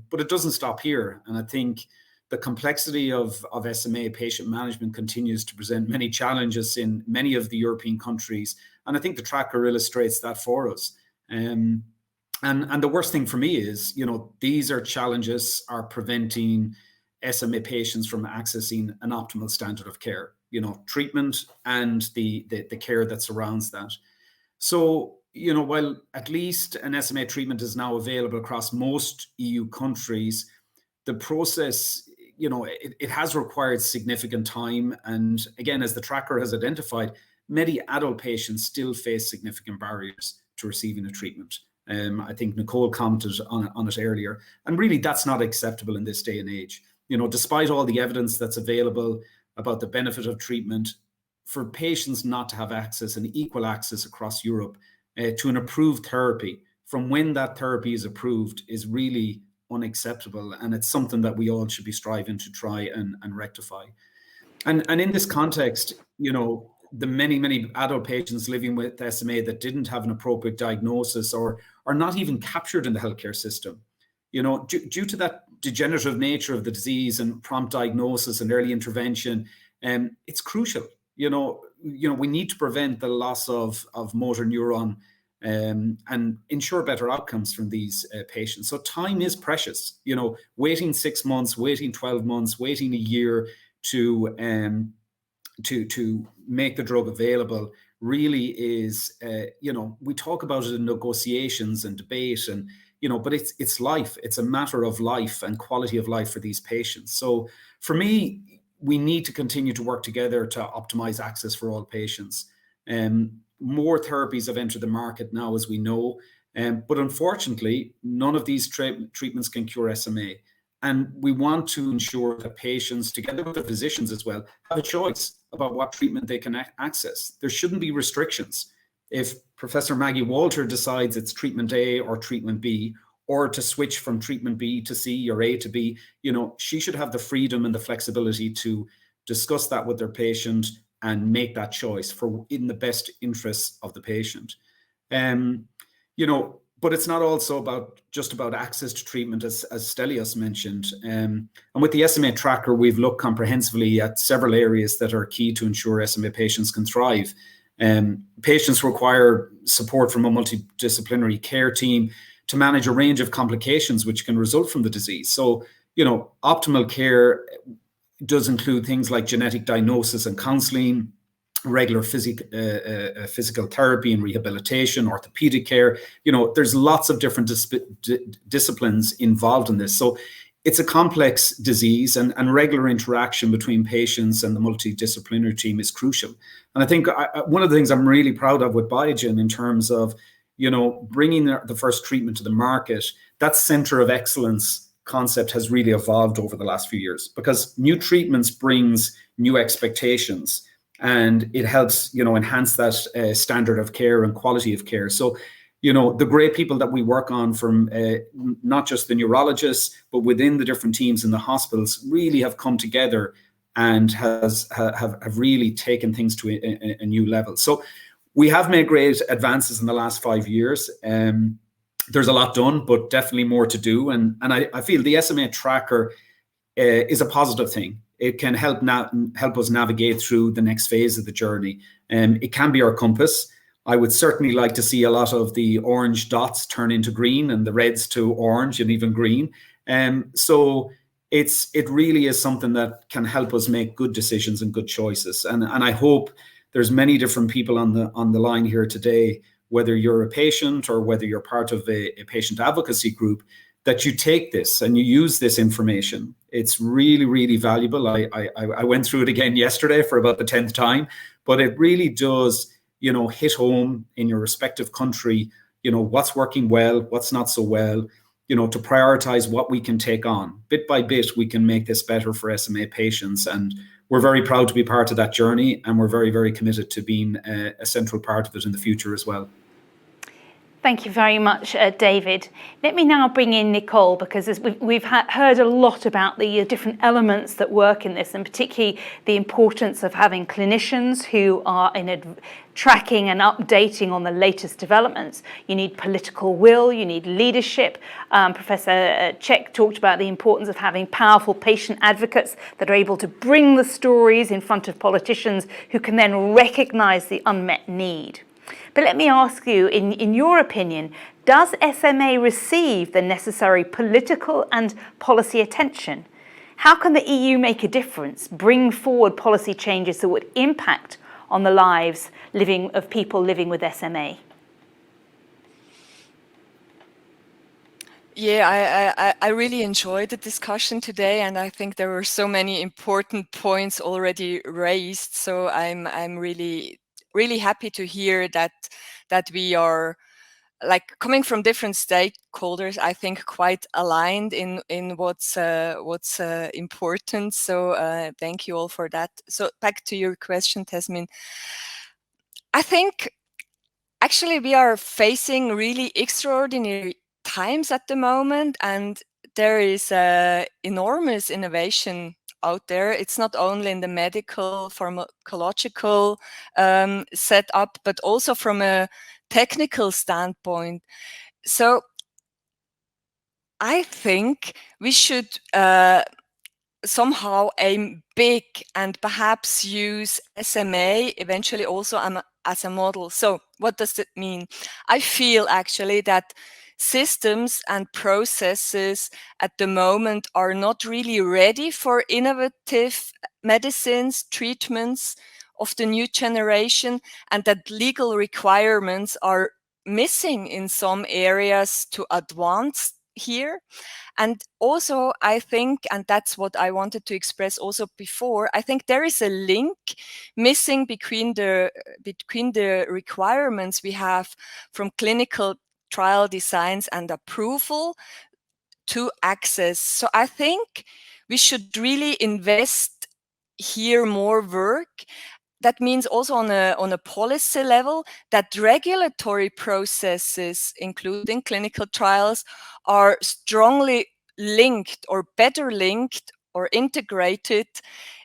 but it doesn't stop here. And I think the complexity of SMA patient management continues to present many challenges in many of the European countries. And I think the tracker illustrates that for us. And the worst thing for me is, these challenges are preventing SMA patients from accessing an optimal standard of care, treatment and the care that surrounds that. So, while at least an SMA treatment is now available across most EU countries, the process, it has required significant time. And again, as the tracker has identified, many adult patients still face significant barriers to receiving a treatment. I think Nicole commented on it earlier. And really, that's not acceptable in this day and age. Despite all the evidence that's available about the benefit of treatment, for patients not to have access and equal access across Europe to an approved therapy from when that therapy is approved is really unacceptable. And it's something that we all should be striving to try and rectify. And in this context, the many adult patients living with SMA that didn't have an appropriate diagnosis or are not even captured in the healthcare system, due to that degenerative nature of the disease and prompt diagnosis and early intervention, it's crucial. We need to prevent the loss of motor neuron and ensure better outcomes from these patients. So time is precious. Waiting 6 months, waiting 12 months, waiting a year to make the drug available really is, we talk about it in negotiations and debate, and but it's life. It's a matter of life and quality of life for these patients. So for me, we need to continue to work together to optimize access for all patients. More therapies have entered the market now, as we know, but unfortunately, none of these treatments can cure SMA. And we want to ensure that patients, together with the physicians as well, have a choice about what treatment they can access. There shouldn't be restrictions. If Professor Maggie Walter decides it's treatment A or treatment B, or to switch from treatment B to C or A to B, she should have the freedom and the flexibility to discuss that with their patient and make that choice in the best interests of the patient. But it's not also just about access to treatment, as Stelios mentioned. And with the SMA tracker, we've looked comprehensively at several areas that are key to ensure SMA patients can thrive. Patients require support from a multidisciplinary care team to manage a range of complications which can result from the disease. So, optimal care does include things like genetic diagnosis and counseling, regular physical therapy and rehabilitation, orthopedic care. There's lots of different disciplines involved in this. So it's a complex disease, and regular interaction between patients and the multidisciplinary team is crucial. And I think one of the things I'm really proud of with Biogen in terms of, bringing the first treatment to the market, that center of excellence concept has really evolved over the last few years, because new treatments brings new expectations, and it helps, enhance that standard of care and quality of care. So, the great people that we work on, from not just the neurologists, but within the different teams in the hospitals, really have come together and have really taken things to a new level. So we have made great advances in the last 5 years. There's a lot done, but definitely more to do. And I feel the SMA tracker is a positive thing. It can help us navigate through the next phase of the journey. It can be our compass. I would certainly like to see a lot of the orange dots turn into green, and the reds to orange, and even green. So it really is something that can help us make good decisions and good choices. And I hope there's many different people on the line here today, whether you're a patient or whether you're part of a patient advocacy group, that you take this and you use this information. It's really, really valuable. I went through it again yesterday for about the 10th time, but it really does, hit home in your respective country, what's working well, what's not so well, to prioritize what we can take on. Bit by bit, we can make this better for SMA patients. And we're very proud to be part of that journey, and we're very, very committed to being a central part of it in the future as well. Thank you very much, David. Let me now bring in Nicole, because as we've heard a lot about the different elements that work in this, and particularly the importance of having clinicians who are tracking and updating on the latest developments. You need political will, you need leadership. Professor Czech talked about the importance of having powerful patient advocates that are able to bring the stories in front of politicians who can then recognise the unmet need. But let me ask you, in your opinion, does SMA receive the necessary political and policy attention? How can the EU make a difference, bring forward policy changes that would impact on the lives of people living with SMA? Yeah, I really enjoyed the discussion today, and I think there were so many important points already raised. So I'm really happy to hear that we are, like, coming from different stakeholders, I think quite aligned in what's important. So thank you all for that. So back to your question, Tasmin. I think actually we are facing really extraordinary times at the moment, and there is enormous innovation out there. It's not only in the medical, pharmacological setup, but also from a technical standpoint. So I think we should somehow aim big and perhaps use SMA eventually also as a model. So what does it mean? I feel actually that systems and processes at the moment are not really ready for innovative medicines, treatments, of the new generation, and that legal requirements are missing in some areas to advance here. And also, I think, and that's what I wanted to express also before, I think there is a link missing between the requirements we have from clinical trial designs and approval to access. So I think we should really invest here more work. That means also on a policy level, that regulatory processes, including clinical trials, are strongly linked or better linked or integrated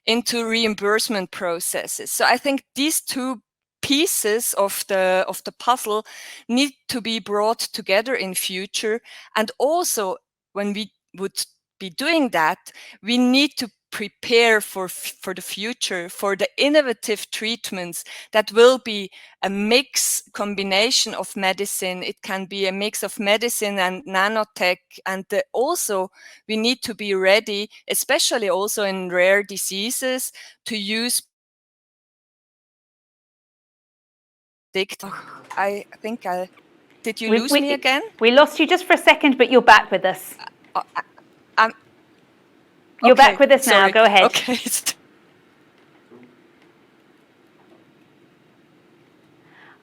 into reimbursement processes. So I think these two pieces of the puzzle need to be brought together in future. And also, when we would be doing that, we need to prepare for the future, for the innovative treatments that will be a mix combination of medicine. It can be a mix of medicine and nanotech. And also we need to be ready, especially also in rare diseases, to use I think did you lose me again? We lost you just for a second, but you're back with us. You're okay, back with us now. sorry. Go ahead. Okay.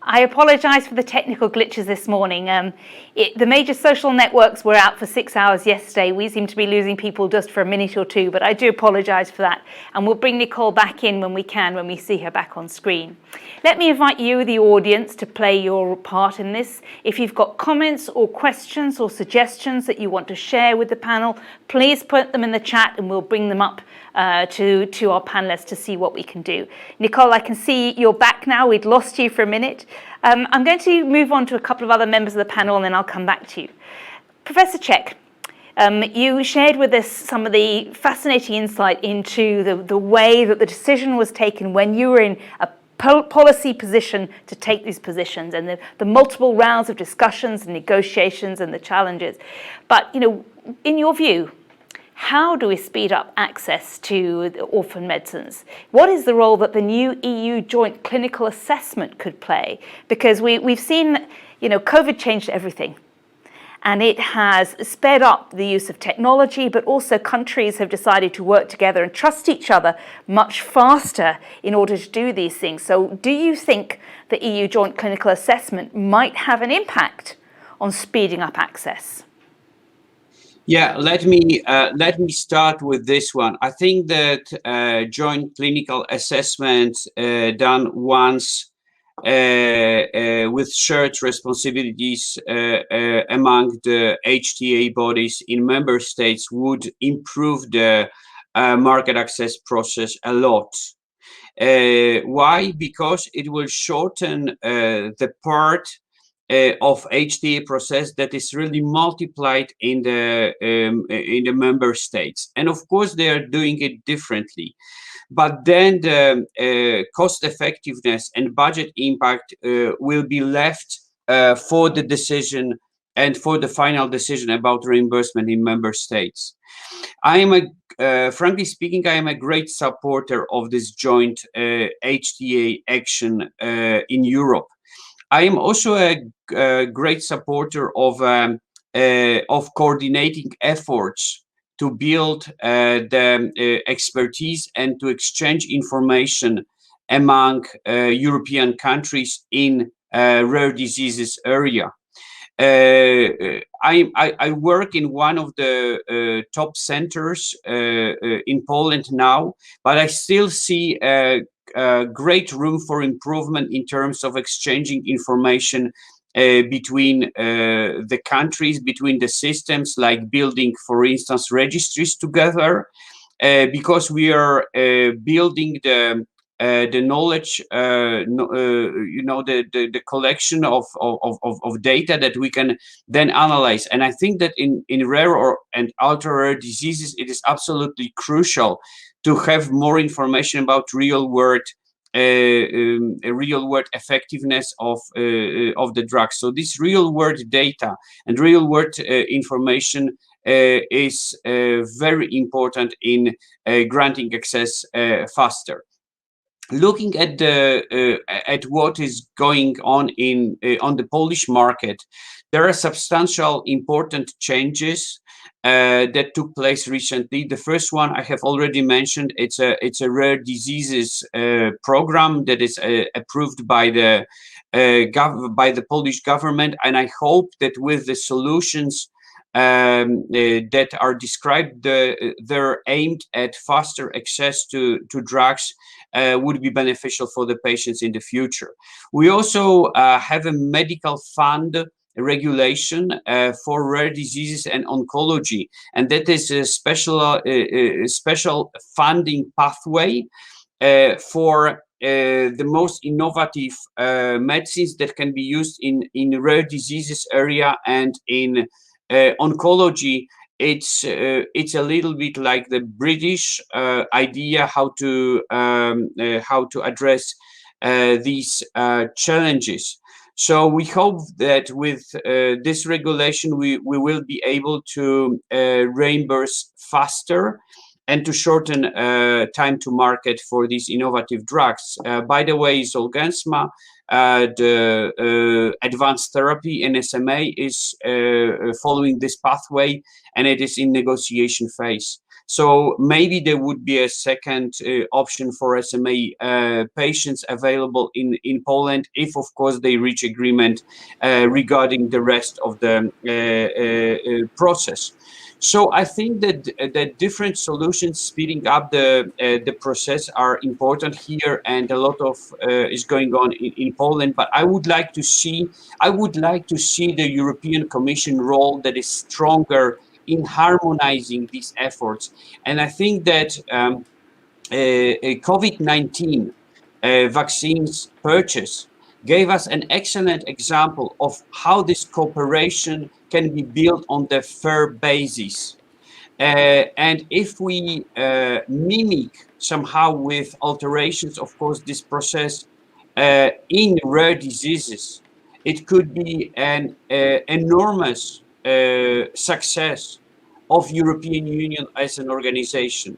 I apologise for the technical glitches this morning. The major social networks were out for 6 hours yesterday. We seem to be losing people just for a minute or two, but I do apologise for that. And we'll bring Nicole back in when we can, when we see her back on screen. Let me invite you, the audience, to play your part in this. If you've got comments or questions or suggestions that you want to share with the panel, please put them in the chat and we'll bring them up to our panelists to see what we can do. Nicole, I can see you're back now. We'd lost you for a minute. I'm going to move on to a couple of other members of the panel and then I'll come back to you. Professor Cech, you shared with us some of the fascinating insight into the way that the decision was taken when you were in a policy position to take these positions, and the multiple rounds of discussions and negotiations and the challenges. But, you know, in your view, how do we speed up access to the orphan medicines? What is the role that the new EU joint clinical assessment could play? Because we've seen, you know, COVID changed everything. And it has sped up the use of technology, but also countries have decided to work together and trust each other much faster in order to do these things. So do you think the EU joint clinical assessment might have an impact on speeding up access? Yeah, let me start with this one. I think that joint clinical assessment done once with shared responsibilities among the HTA bodies in member states would improve the market access process a lot. Why? Because it will shorten the part of HTA process that is really multiplied in the member states, and of course they are doing it differently. But then the cost effectiveness and budget impact will be left for the decision and for the final decision about reimbursement in member states. I am frankly speaking, I am a great supporter of this joint HTA action in Europe. I am also a great supporter of coordinating efforts to build the expertise and to exchange information among European countries in rare diseases area. I work in one of the top centers in Poland now, but I still see great room for improvement in terms of exchanging information between the countries, between the systems, like building, for instance, registries together, because we are building the knowledge, you know, the collection of data that we can then analyze. And I think that in rare and ultra rare diseases, it is absolutely crucial to have more information about real world effectiveness of the drug. So this real world data and real world information is very important in granting access faster. looking at what is going on on the Polish market, there are substantial important changes that took place recently. The first one I have already mentioned. It's a rare diseases program that is approved by the Polish government, and I hope that with the solutions that are described, they're aimed at faster access to drugs, would be beneficial for the patients in the future. We also have a medical fund regulation for rare diseases and oncology, and that is a special funding pathway for the most innovative medicines that can be used in rare diseases area and in oncology. It's a little bit like the British idea how to address these challenges. So we hope that with this regulation, we will be able to reimburse faster and to shorten time to market for these innovative drugs. By the way, Zolgensma, the advanced therapy in SMA, is following this pathway, and it is in negotiation phase. So maybe there would be a second option for SMA patients available in Poland if, of course, they reach agreement regarding the rest of the process. So I think that different solutions speeding up the process are important here, and a lot of is going on in Poland. But I would like to see the European Commission role that is stronger in harmonizing these efforts. And I think that COVID-19 vaccines purchase gave us an excellent example of how this cooperation can be built on the fair basis. And if we mimic somehow with alterations, of course, this process in rare diseases, it could be an enormous success of European Union as an organization.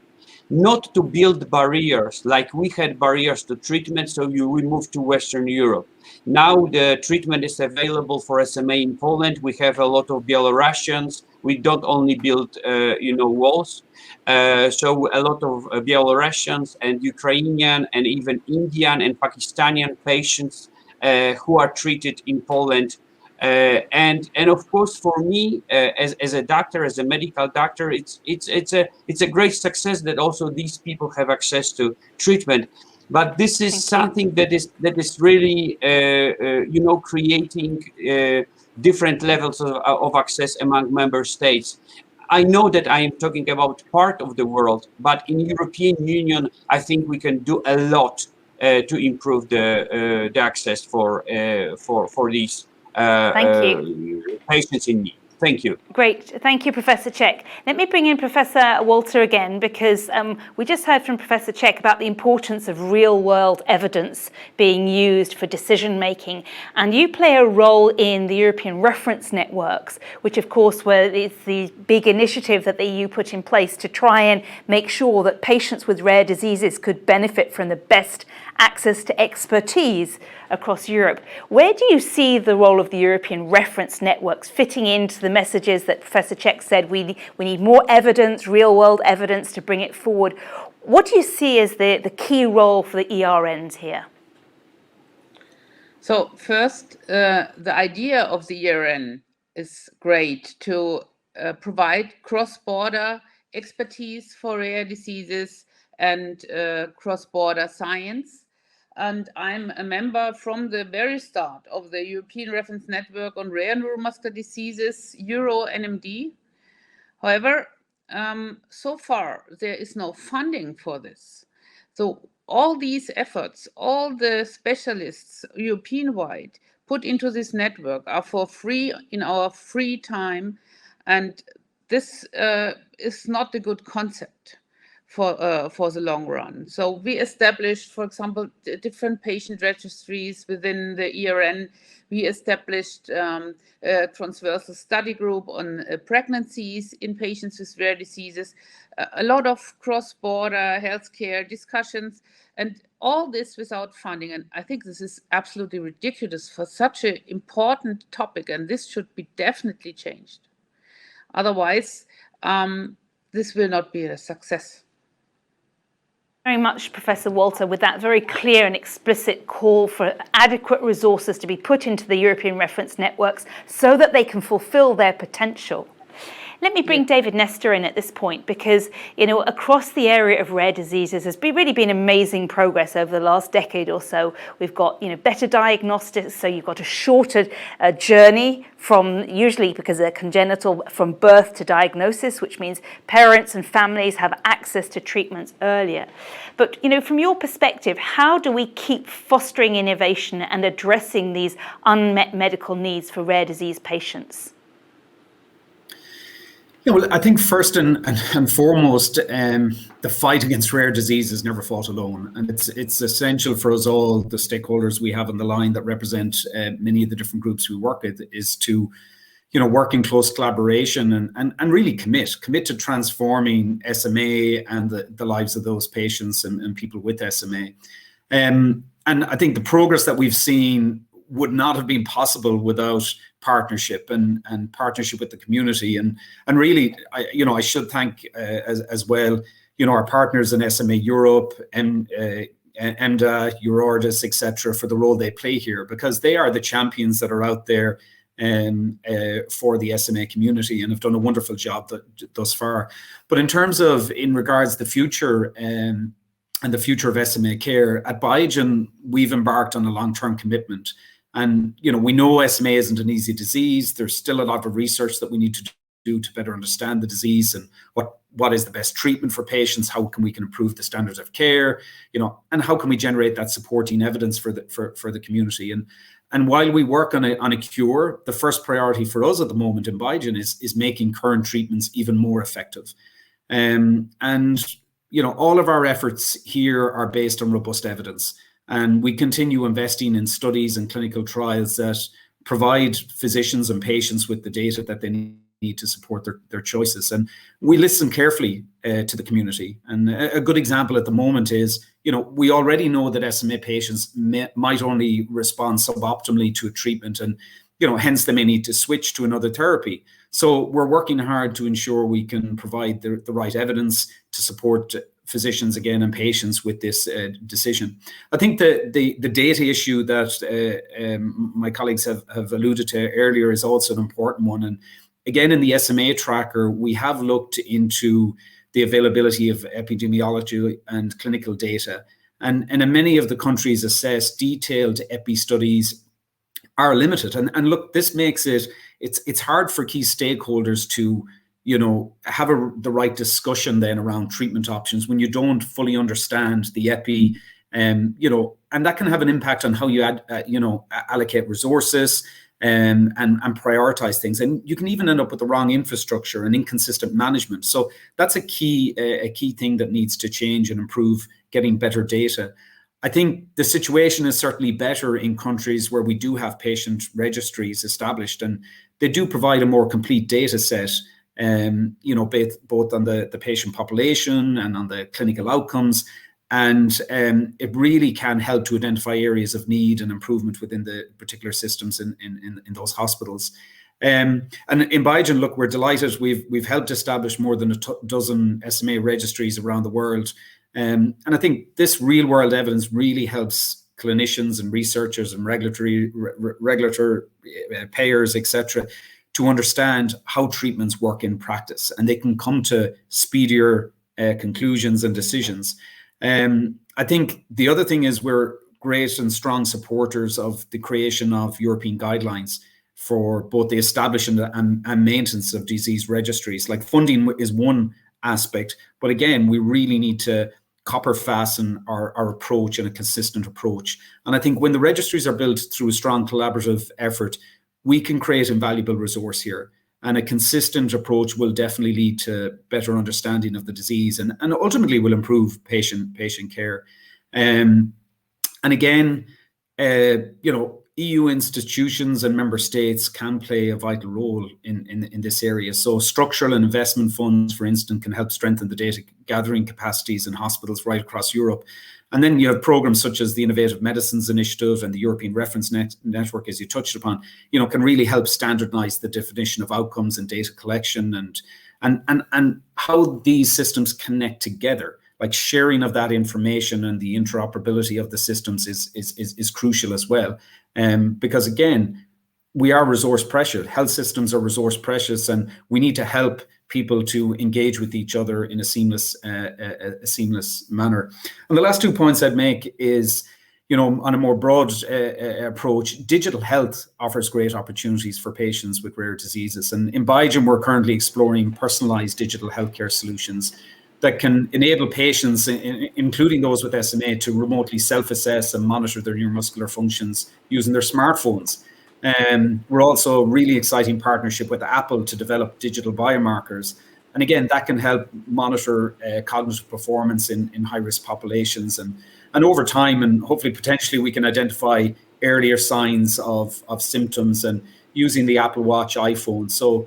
Not to build barriers like we had barriers to treatment, so we moved to Western Europe. Now the treatment is available for SMA in Poland. We have a lot of Belarusians. We don't only build, walls. So a lot of Belarusians and Ukrainian and even Indian and Pakistani patients who are treated in Poland. And of course, for me, as a doctor, as a medical doctor, it's a great success that also these people have access to treatment. But this is something that is really, creating different levels of access among member states. I know that I am talking about part of the world, but in European Union, I think we can do a lot to improve the access for these patients in need. Thank you. Great. Thank you, Professor Czech. Let me bring in Professor Walter again, because we just heard from Professor Czech about the importance of real-world evidence being used for decision-making. And you play a role in the European reference networks, which, of course, is the big initiative that the EU put in place to try and make sure that patients with rare diseases could benefit from the best access to expertise across Europe. Where do you see the role of the European reference networks fitting into the messages that Professor Czech said we need more evidence, real-world evidence to bring it forward? What do you see as the key role for the ERNs here? So first, the idea of the ERN is great to provide cross-border expertise for rare diseases and cross-border science. And I'm a member from the very start of the European Reference Network on Rare Neuromuscular Diseases, EURO-NMD. However, so far, there is no funding for this. So all these efforts, all the specialists European-wide put into this network are for free in our free time. And this is not a good concept. for the long run. So we established, for example, different patient registries within the ERN. We established a transversal study group on pregnancies in patients with rare diseases, a lot of cross-border healthcare discussions, and all this without funding. And I think this is absolutely ridiculous for such an important topic, and this should be definitely changed. Otherwise, this will not be a success. Very much, Professor Walter, with that very clear and explicit call for adequate resources to be put into the European reference networks so that they can fulfill their potential. Let me bring David Nestor in at this point, because, you know, across the area of rare diseases, there's really been amazing progress over the last decade or so. We've got, you know, better diagnostics, so you've got a shorter journey from, usually because they're congenital, from birth to diagnosis, which means parents and families have access to treatments earlier. But, you know, from your perspective, how do we keep fostering innovation and addressing these unmet medical needs for rare disease patients? Yeah, well, I think first and foremost, the fight against rare disease is never fought alone, and it's essential for us all, the stakeholders we have on the line that represent many of the different groups we work with, is to, you know, work in close collaboration and really commit to transforming SMA and the lives of those patients and people with SMA. And I think the progress that we've seen would not have been possible without partnership and partnership with the community. And really, I should thank as well, you know, our partners in SMA Europe and EMDA, Eurordis, etc., for the role they play here, because they are the champions that are out there for the SMA community and have done a wonderful job thus far. But in terms of, in regards to the future and the future of SMA care, at Biogen, we've embarked on a long-term commitment. And, you know, we know SMA isn't an easy disease. There's still a lot of research that we need to do to better understand the disease and what is the best treatment for patients, how we can improve the standards of care, you know, and how can we generate that supporting evidence for the community. And while we work on a cure, the first priority for us at the moment in Biogen is making current treatments even more effective. And, you know, all of our efforts here are based on robust evidence. And we continue investing in studies and clinical trials that provide physicians and patients with the data that they need to support their choices. And we listen carefully to the community. And a good example at the moment is, you know, we already know that SMA patients might only respond suboptimally to a treatment, and, you know, hence they may need to switch to another therapy. So we're working hard to ensure we can provide the right evidence to support physicians again and patients with this decision. I think the data issue that my colleagues have alluded to earlier is also an important one. And again, in the SMA tracker, we have looked into the availability of epidemiology and clinical data. And in many of the countries assessed, detailed epi studies are limited. And look, this makes it's hard for key stakeholders to, you know, have the right discussion then around treatment options when you don't fully understand the epi, you know, and that can have an impact on how you allocate resources and prioritize things. And you can even end up with the wrong infrastructure and inconsistent management. So that's a key thing that needs to change and improve, getting better data. I think the situation is certainly better in countries where we do have patient registries established, and they do provide a more complete data set, you know, both on the patient population and on the clinical outcomes. And it really can help to identify areas of need and improvement within the particular systems in those hospitals. And in Biogen, look, we're delighted. We've helped establish more than a dozen SMA registries around the world. And I think this real world evidence really helps clinicians and researchers and regulatory payers, etc., to understand how treatments work in practice, and they can come to speedier conclusions and decisions. I think the other thing is we're great and strong supporters of the creation of European guidelines for both the establishment and maintenance of disease registries. Like, funding is one aspect, but again, we really need to copper fasten our approach and a consistent approach. And I think when the registries are built through a strong collaborative effort, we can create invaluable resource here. And a consistent approach will definitely lead to better understanding of the disease and ultimately will improve patient care. And again, EU institutions and member states can play a vital role in this area. So structural and investment funds, for instance, can help strengthen the data gathering capacities in hospitals right across Europe. And then you have programs such as the Innovative Medicines Initiative and the European Reference Network, as you touched upon, can really help standardize the definition of outcomes and data collection and how these systems connect together. Like sharing of that information and the interoperability of the systems is crucial as well. Because again, we are resource pressured. Health systems are resource precious, and we need to help people to engage with each other in a seamless manner. And the last 2 points I'd make is, on a more broad approach, digital health offers great opportunities for patients with rare diseases. And in Biogen, we're currently exploring personalized digital healthcare solutions that can enable patients, including those with SMA, to remotely self-assess and monitor their neuromuscular functions using their smartphones. We're also really exciting partnership with Apple to develop digital biomarkers. And again, that can help monitor cognitive performance in high-risk populations. And over time, and hopefully potentially, we can identify earlier signs of symptoms and using the Apple Watch, iPhone. So,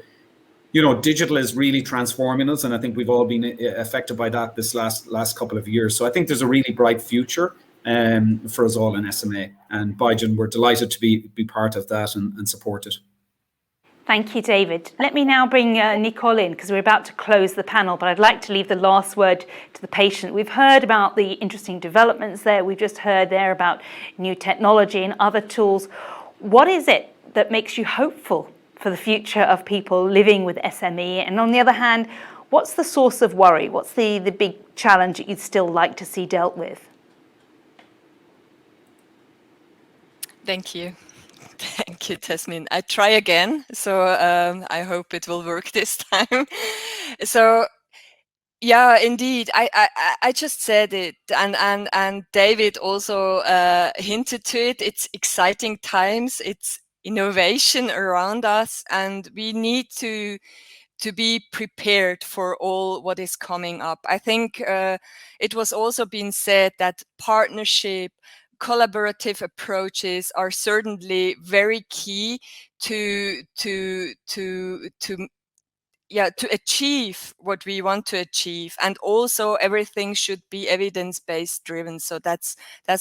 digital is really transforming us, and I think we've all been affected by that this last couple of years. So I think there's a really bright future for us all in SMA, and Biogen, we're delighted to be part of that and support it. Thank you, David. Let me now bring Nicole in, because we're about to close the panel, but I'd like to leave the last word to the patient. We've heard about the interesting developments there. We've just heard there about new technology and other tools. What is it that makes you hopeful for the future of people living with SME? And on the other hand, what's the source of worry? What's the big challenge that you'd still like to see dealt with? Thank you. Thank you, Tasmin. I try again, so I hope it will work this time. So, yeah, indeed, I just said it, and David also hinted to it. It's exciting times. It's innovation around us, and we need to be prepared for all what is coming up. I think it was also been said that partnership, collaborative approaches are certainly very key to achieve what we want to achieve. And also everything should be evidence-based driven. So that's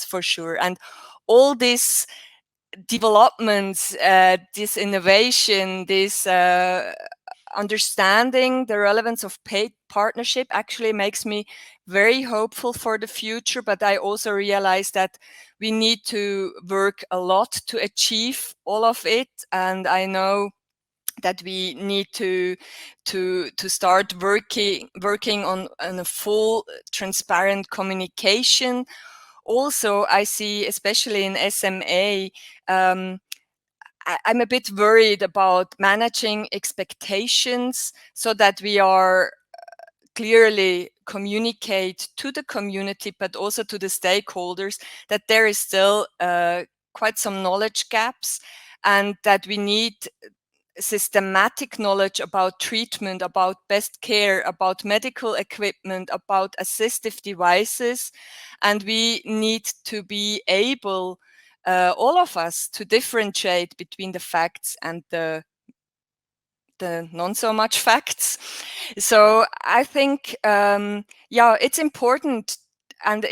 for sure. And all this developments, this innovation, this understanding the relevance of paid partnership actually makes me very hopeful for the future. But I also realize that we need to work a lot to achieve all of it. And I know that we need to start working on a full transparent communication. Also, I see, especially in SMA, I'm a bit worried about managing expectations so that we are clearly communicate to the community, but also to the stakeholders, that there is still quite some knowledge gaps, and that we need systematic knowledge about treatment, about best care, about medical equipment, about assistive devices. And we need to be able, all of us, to differentiate between the facts and the non so much facts. So I think, it's important, and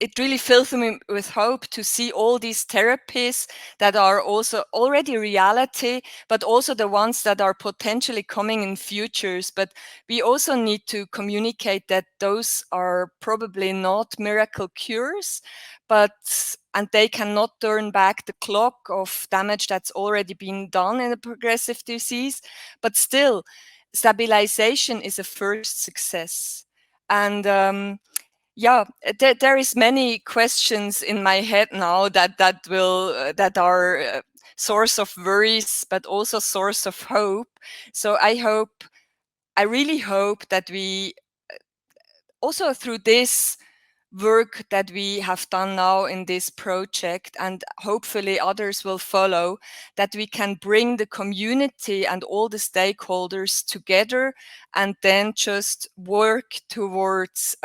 it really fills me with hope to see all these therapies that are also already reality, but also the ones that are potentially coming in futures. But we also need to communicate that those are probably not miracle cures, and they cannot turn back the clock of damage that's already been done in a progressive disease. But still, stabilization is a first success. And there is many questions in my head now that are source of worries, but also source of hope. So I really hope that we also through this work that we have done now in this project, and hopefully others will follow, that we can bring the community and all the stakeholders together and then just work towards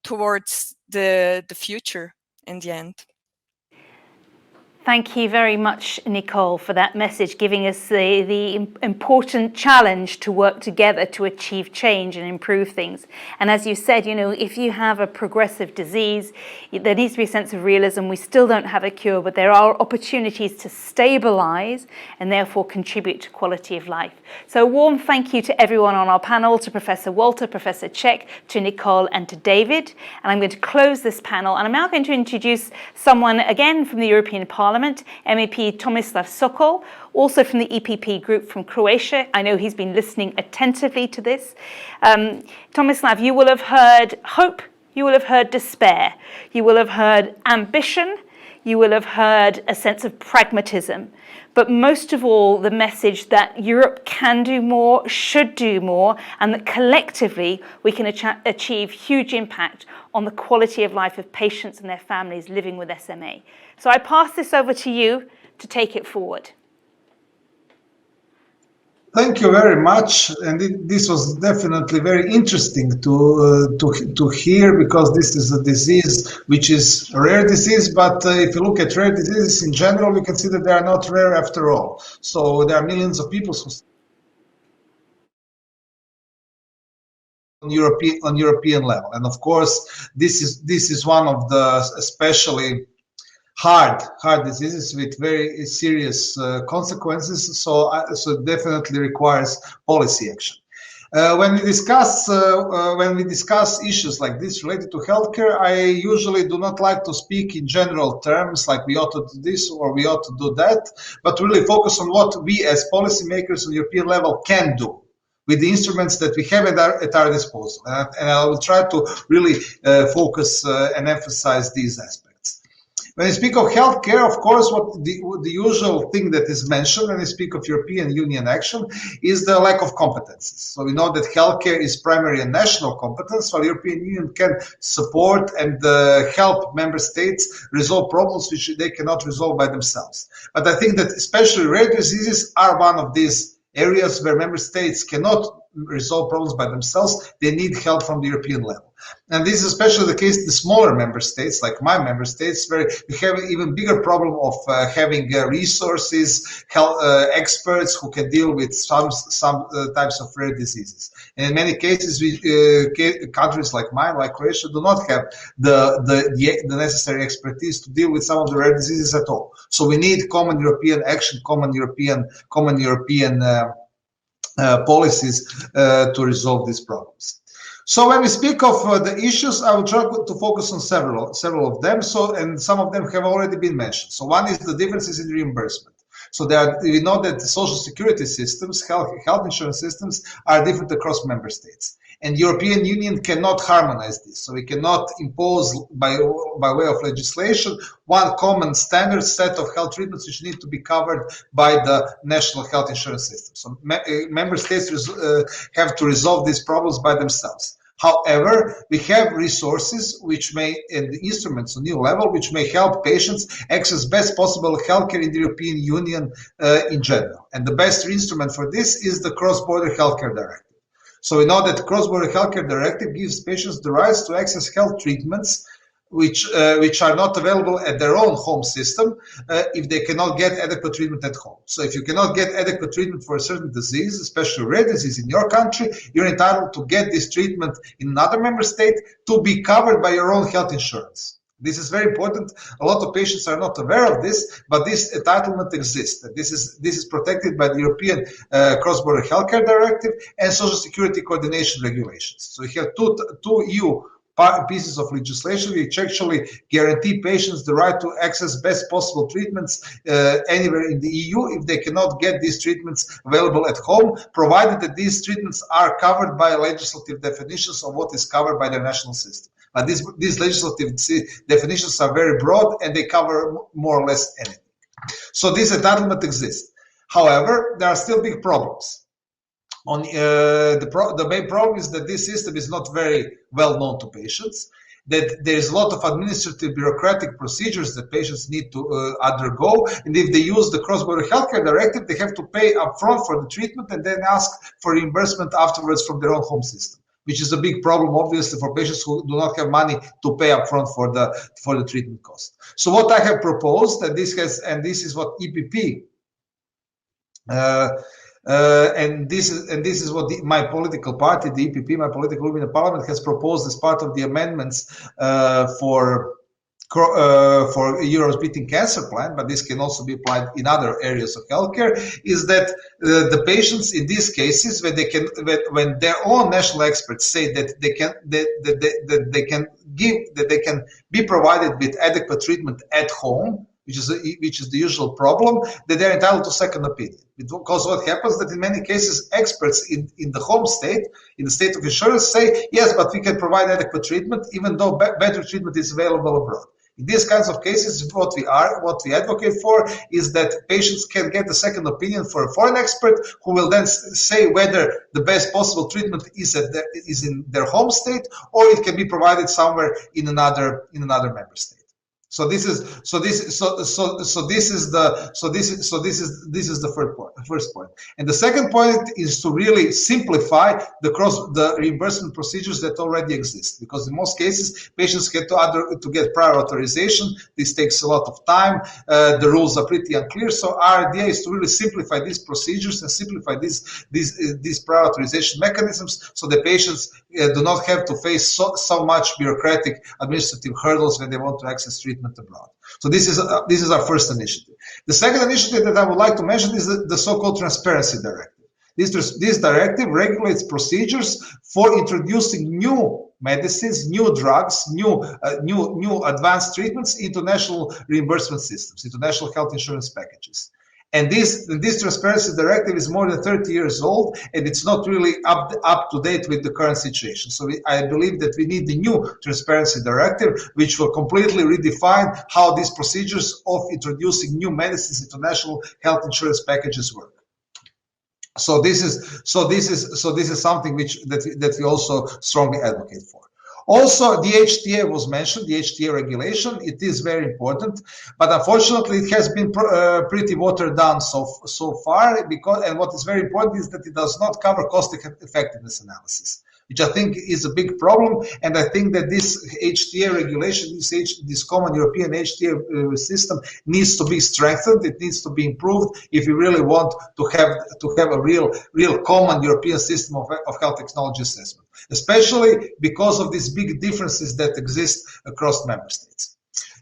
towards the future in the end. Thank you very much, Nicole, for that message, giving us the important challenge to work together to achieve change and improve things. And as you said, if you have a progressive disease, there needs to be a sense of realism. We still don't have a cure, but there are opportunities to stabilize and therefore contribute to quality of life. So a warm thank you to everyone on our panel, to Professor Walter, Professor Czech, to Nicole and to David. And I'm going to close this panel, and I'm now going to introduce someone again from the European Parliament, MEP Tomislav Sokol, also from the EPP group from Croatia. I know he's been listening attentively to this. Tomislav, you will have heard hope, you will have heard despair, you will have heard ambition, you will have heard a sense of pragmatism, but most of all, the message that Europe can do more, should do more, and that collectively we can achieve huge impact on the quality of life of patients and their families living with SMA. So I pass this over to you to take it forward. Thank you very much, and this was definitely very interesting to hear, because this is a disease which is a rare disease. But if you look at rare diseases in general, we can see that they are not rare after all. So there are millions of people who on European level, and of course, this is one of the especially hard diseases with very serious consequences. So it definitely requires policy action. When we discuss issues like this related to healthcare, I usually do not like to speak in general terms like we ought to do this or we ought to do that, but really focus on what we as policymakers on European level can do with the instruments that we have at our disposal. And I will try to really focus and emphasize these aspects. When you speak of healthcare, of course, what the usual thing that is mentioned when you speak of European Union action is the lack of competences. So we know that healthcare is primary and national competence, while European Union can support and help member states resolve problems which they cannot resolve by themselves. But I think that especially rare diseases are one of these areas where member states cannot resolve problems by themselves. They need help from the European level. And this is especially the case in the smaller member states, like my member states, where we have an even bigger problem of having resources, health experts who can deal with some types of rare diseases. And in many cases, countries like mine, like Croatia, do not have the necessary expertise to deal with some of the rare diseases at all. So we need common European action, common European policies to resolve these problems. So when we speak of the issues, I will try to focus on several of them. And some of them have already been mentioned. So one is the differences in reimbursement. So we know that the social security systems, health insurance systems, are different across member states. And European Union cannot harmonize this. So we cannot impose by way of legislation one common standard set of health treatments which need to be covered by the national health insurance system. So member states have to resolve these problems by themselves. However, we have resources and instruments on EU level which may help patients access best possible healthcare in the European Union in general. And the best instrument for this is the Cross-Border Healthcare Directive. So we know that the Cross-Border Healthcare Directive gives patients the rights to access health treatments which are not available at their own home system if they cannot get adequate treatment at home. So if you cannot get adequate treatment for a certain disease, especially rare disease in your country, you're entitled to get this treatment in another member state to be covered by your own health insurance. This is very important. A lot of patients are not aware of this, but this entitlement exists. This is protected by the European Cross-Border Healthcare Directive and Social Security Coordination Regulations. So we have two EU pieces of legislation which actually guarantee patients the right to access best possible treatments anywhere in the EU if they cannot get these treatments available at home, provided that these treatments are covered by legislative definitions of what is covered by the national system. But these legislative definitions are very broad and they cover more or less anything. So this entitlement exists. However, there are still big problems. On the main problem is that this system is not very well known to patients, that there's a lot of administrative bureaucratic procedures that patients need to undergo, and if they use the cross-border healthcare directive, they have to pay upfront for the treatment and then ask for reimbursement afterwards from their own home system, which is a big problem, obviously, for patients who do not have money to pay upfront for the treatment cost. So what I have proposed, and this is what EPP and this is what my political party, the EPP, my political group in the parliament, has proposed as part of the amendments for Europe's Beating Cancer Plan, but this can also be applied in other areas of healthcare, is that the patients in these cases, when their own national experts say that they can be provided with adequate treatment at home, which is the usual problem, that they're entitled to second opinion. Because what happens that in many cases, experts in the home state, in the state of insurance, say, yes, but we can provide adequate treatment, even though better treatment is available abroad. In these kinds of cases, what we advocate for is that patients can get a second opinion for a foreign expert who will then say whether the best possible treatment is in their home state, or it can be provided somewhere in another member state. So this is the first point. And the second point is to really simplify the reimbursement procedures that already exist, because in most cases patients get to get prior authorization. This takes a lot of time. The rules are pretty unclear. So our idea is to really simplify these procedures and simplify these prior authorization mechanisms, so the patients do not have to face so much bureaucratic administrative hurdles when they want to access treatment abroad. So this is our first initiative. The second initiative that I would like to mention is the so-called Transparency Directive. This directive regulates procedures for introducing new medicines, new drugs, new advanced treatments into national reimbursement systems, into national health insurance packages. And this Transparency Directive is more than 30 years old, and it's not really up to date with the current situation. So I believe that we need the new Transparency Directive, which will completely redefine how these procedures of introducing new medicines into national health insurance packages work. So this is something that we also strongly advocate for. Also, the HTA was mentioned, the HTA regulation. It is very important, but unfortunately it has been pretty watered down so far, and what is very important is that it does not cover cost effectiveness analysis, which I think is a big problem. And I think that this HTA regulation, this common European HTA system needs to be strengthened. It needs to be improved if we really want to have a real common European system of health technology assessment, especially because of these big differences that exist across member states.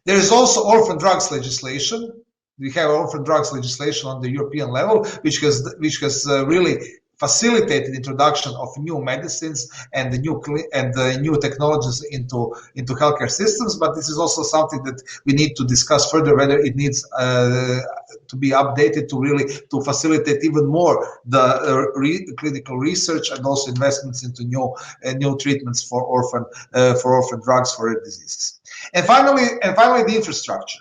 There is also orphan drugs legislation. We have orphan drugs legislation on the European level, which has really facilitated introduction of new medicines and the new technologies into healthcare systems. But this is also something that we need to discuss further, whether it needs to be updated to facilitate even more the clinical research and also investments into new treatments for orphan drugs for rare diseases. And finally, the infrastructure.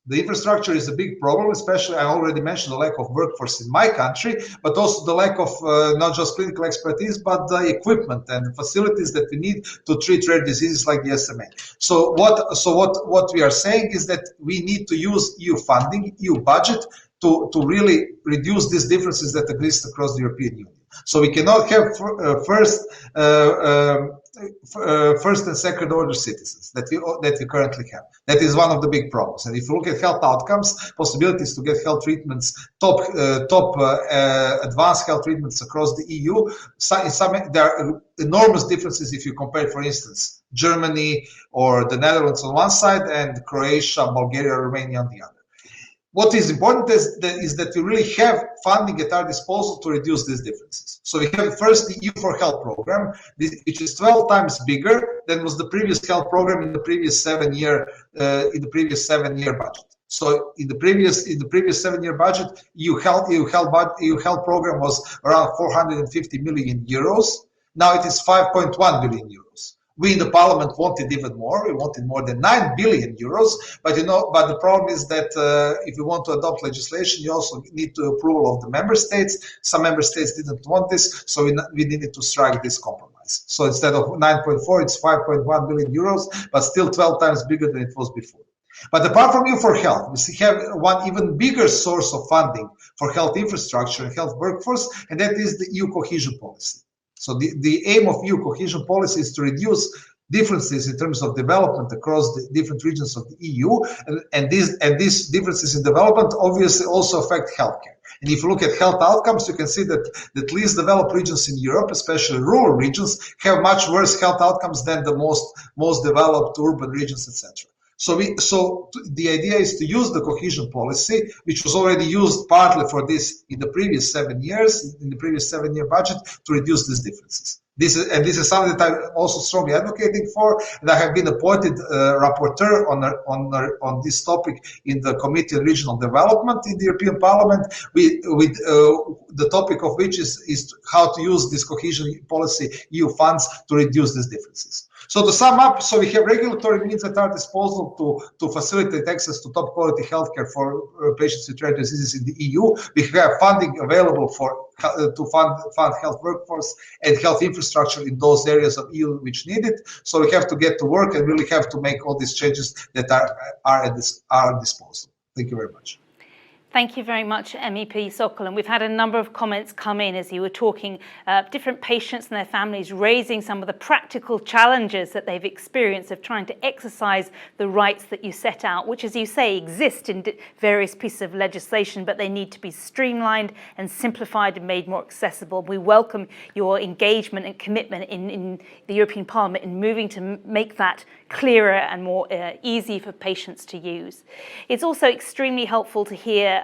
The infrastructure is a big problem, especially I already mentioned the lack of workforce in my country, but also the lack of not just clinical expertise, but the equipment and the facilities that we need to treat rare diseases like the SMA. So what we are saying is that we need to use EU funding, EU budget to really reduce these differences that exist across the European Union. So we cannot have first and second order citizens that we currently have. That is one of the big problems. And if you look at health outcomes, possibilities to get health treatments, top advanced health treatments across the EU, there are enormous differences if you compare, for instance, Germany or the Netherlands on one side and Croatia, Bulgaria, Romania on the other. What is important is that we really have funding at our disposal to reduce these differences. So we have first the EU4Health program, which is 12 times bigger than was the previous health program in the previous 7-year budget. So in the previous 7-year budget, EU health program was around 450 million euros. Now it is 5.1 billion euros. We in the parliament wanted even more. We wanted more than 9 billion euros. But the problem is that if you want to adopt legislation, you also need the approval of the member states. Some member states didn't want this, so we needed to strike this compromise. So instead of 9.4, it's 5.1 billion euros, but still 12 times bigger than it was before. But apart from EU4Health, we have one even bigger source of funding for health infrastructure and health workforce, and that is the EU cohesion policy. So the aim of EU cohesion policy is to reduce differences in terms of development across the different regions of the EU, and these differences in development obviously also affect healthcare. And if you look at health outcomes, you can see that least developed regions in Europe, especially rural regions, have much worse health outcomes than the most developed urban regions, etc. So the idea is to use the cohesion policy, which was already used partly for this in the previous 7 years, in the previous 7-year budget, to reduce these differences. This is something that I'm also strongly advocating for, and I have been appointed rapporteur on this topic in the Committee on Regional Development in the European Parliament, with the topic of which is how to use this cohesion policy EU funds to reduce these differences. So to sum up, so we have regulatory means at our disposal to facilitate access to top quality healthcare for patients with rare diseases in the EU. We have funding available to fund health workforce and health infrastructure in those areas of EU which need it. So we have to get to work and really have to make all these changes that are at our disposal. Thank you very much. Thank you very much, MEP Sokol. And we've had a number of comments come in as you were talking, different patients and their families raising some of the practical challenges that they've experienced of trying to exercise the rights that you set out, which, as you say, exist in various pieces of legislation, but they need to be streamlined and simplified and made more accessible. We welcome your engagement and commitment in the European Parliament in moving to make that clearer and more easy for patients to use. It's also extremely helpful to hear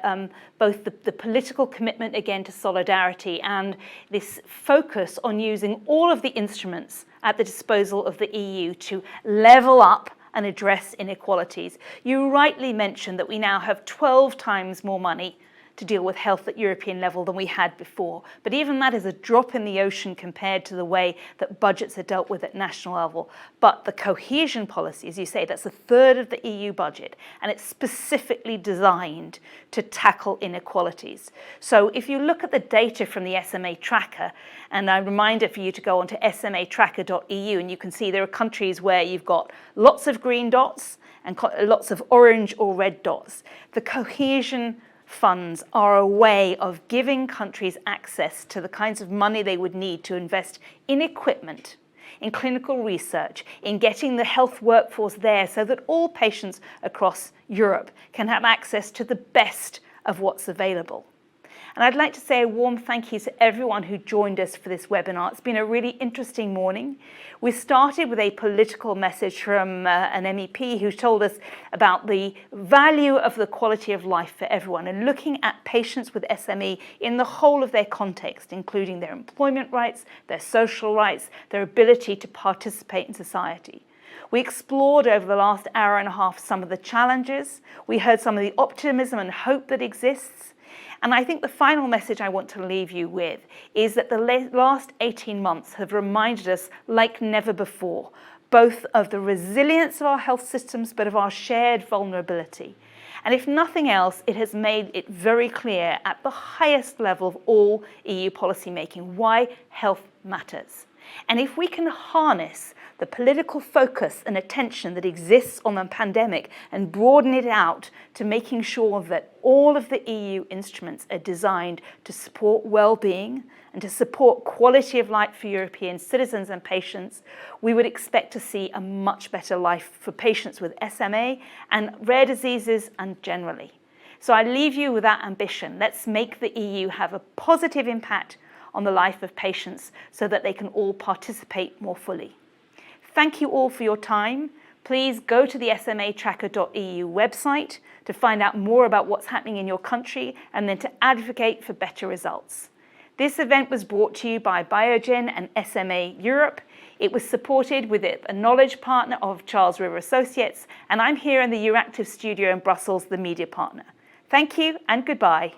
both the political commitment again to solidarity and this focus on using all of the instruments at the disposal of the EU to level up and address inequalities. You rightly mentioned that we now have 12 times more money to deal with health at European level than we had before. But even that is a drop in the ocean compared to the way that budgets are dealt with at national level. But the cohesion policy, as you say, that's a third of the EU budget, and it's specifically designed to tackle inequalities. So if you look at the data from the SMA tracker, and a reminder for you to go onto smatracker.eu, and you can see there are countries where you've got lots of green dots and lots of orange or red dots. The cohesion funds are a way of giving countries access to the kinds of money they would need to invest in equipment, in clinical research, in getting the health workforce there so that all patients across Europe can have access to the best of what's available. And I'd like to say a warm thank you to everyone who joined us for this webinar. It's been a really interesting morning. We started with a political message from an MEP who told us about the value of the quality of life for everyone and looking at patients with SME in the whole of their context, including their employment rights, their social rights, their ability to participate in society. We explored over the last hour and a half some of the challenges. We heard some of the optimism and hope that exists. And I think the final message I want to leave you with is that the last 18 months have reminded us, like never before, both of the resilience of our health systems, but of our shared vulnerability. And if nothing else, it has made it very clear at the highest level of all EU policymaking why health matters. And if we can harness the political focus and attention that exists on the pandemic and broaden it out to making sure that all of the EU instruments are designed to support well-being and to support quality of life for European citizens and patients, we would expect to see a much better life for patients with SMA and rare diseases and generally. So I leave you with that ambition. Let's make the EU have a positive impact on the life of patients so that they can all participate more fully. Thank you all for your time. Please go to the smatracker.eu website to find out more about what's happening in your country and then to advocate for better results. This event was brought to you by Biogen and SMA Europe. It was supported with a knowledge partner of Charles River Associates, and I'm here in the Euractiv studio in Brussels, the media partner. Thank you and goodbye.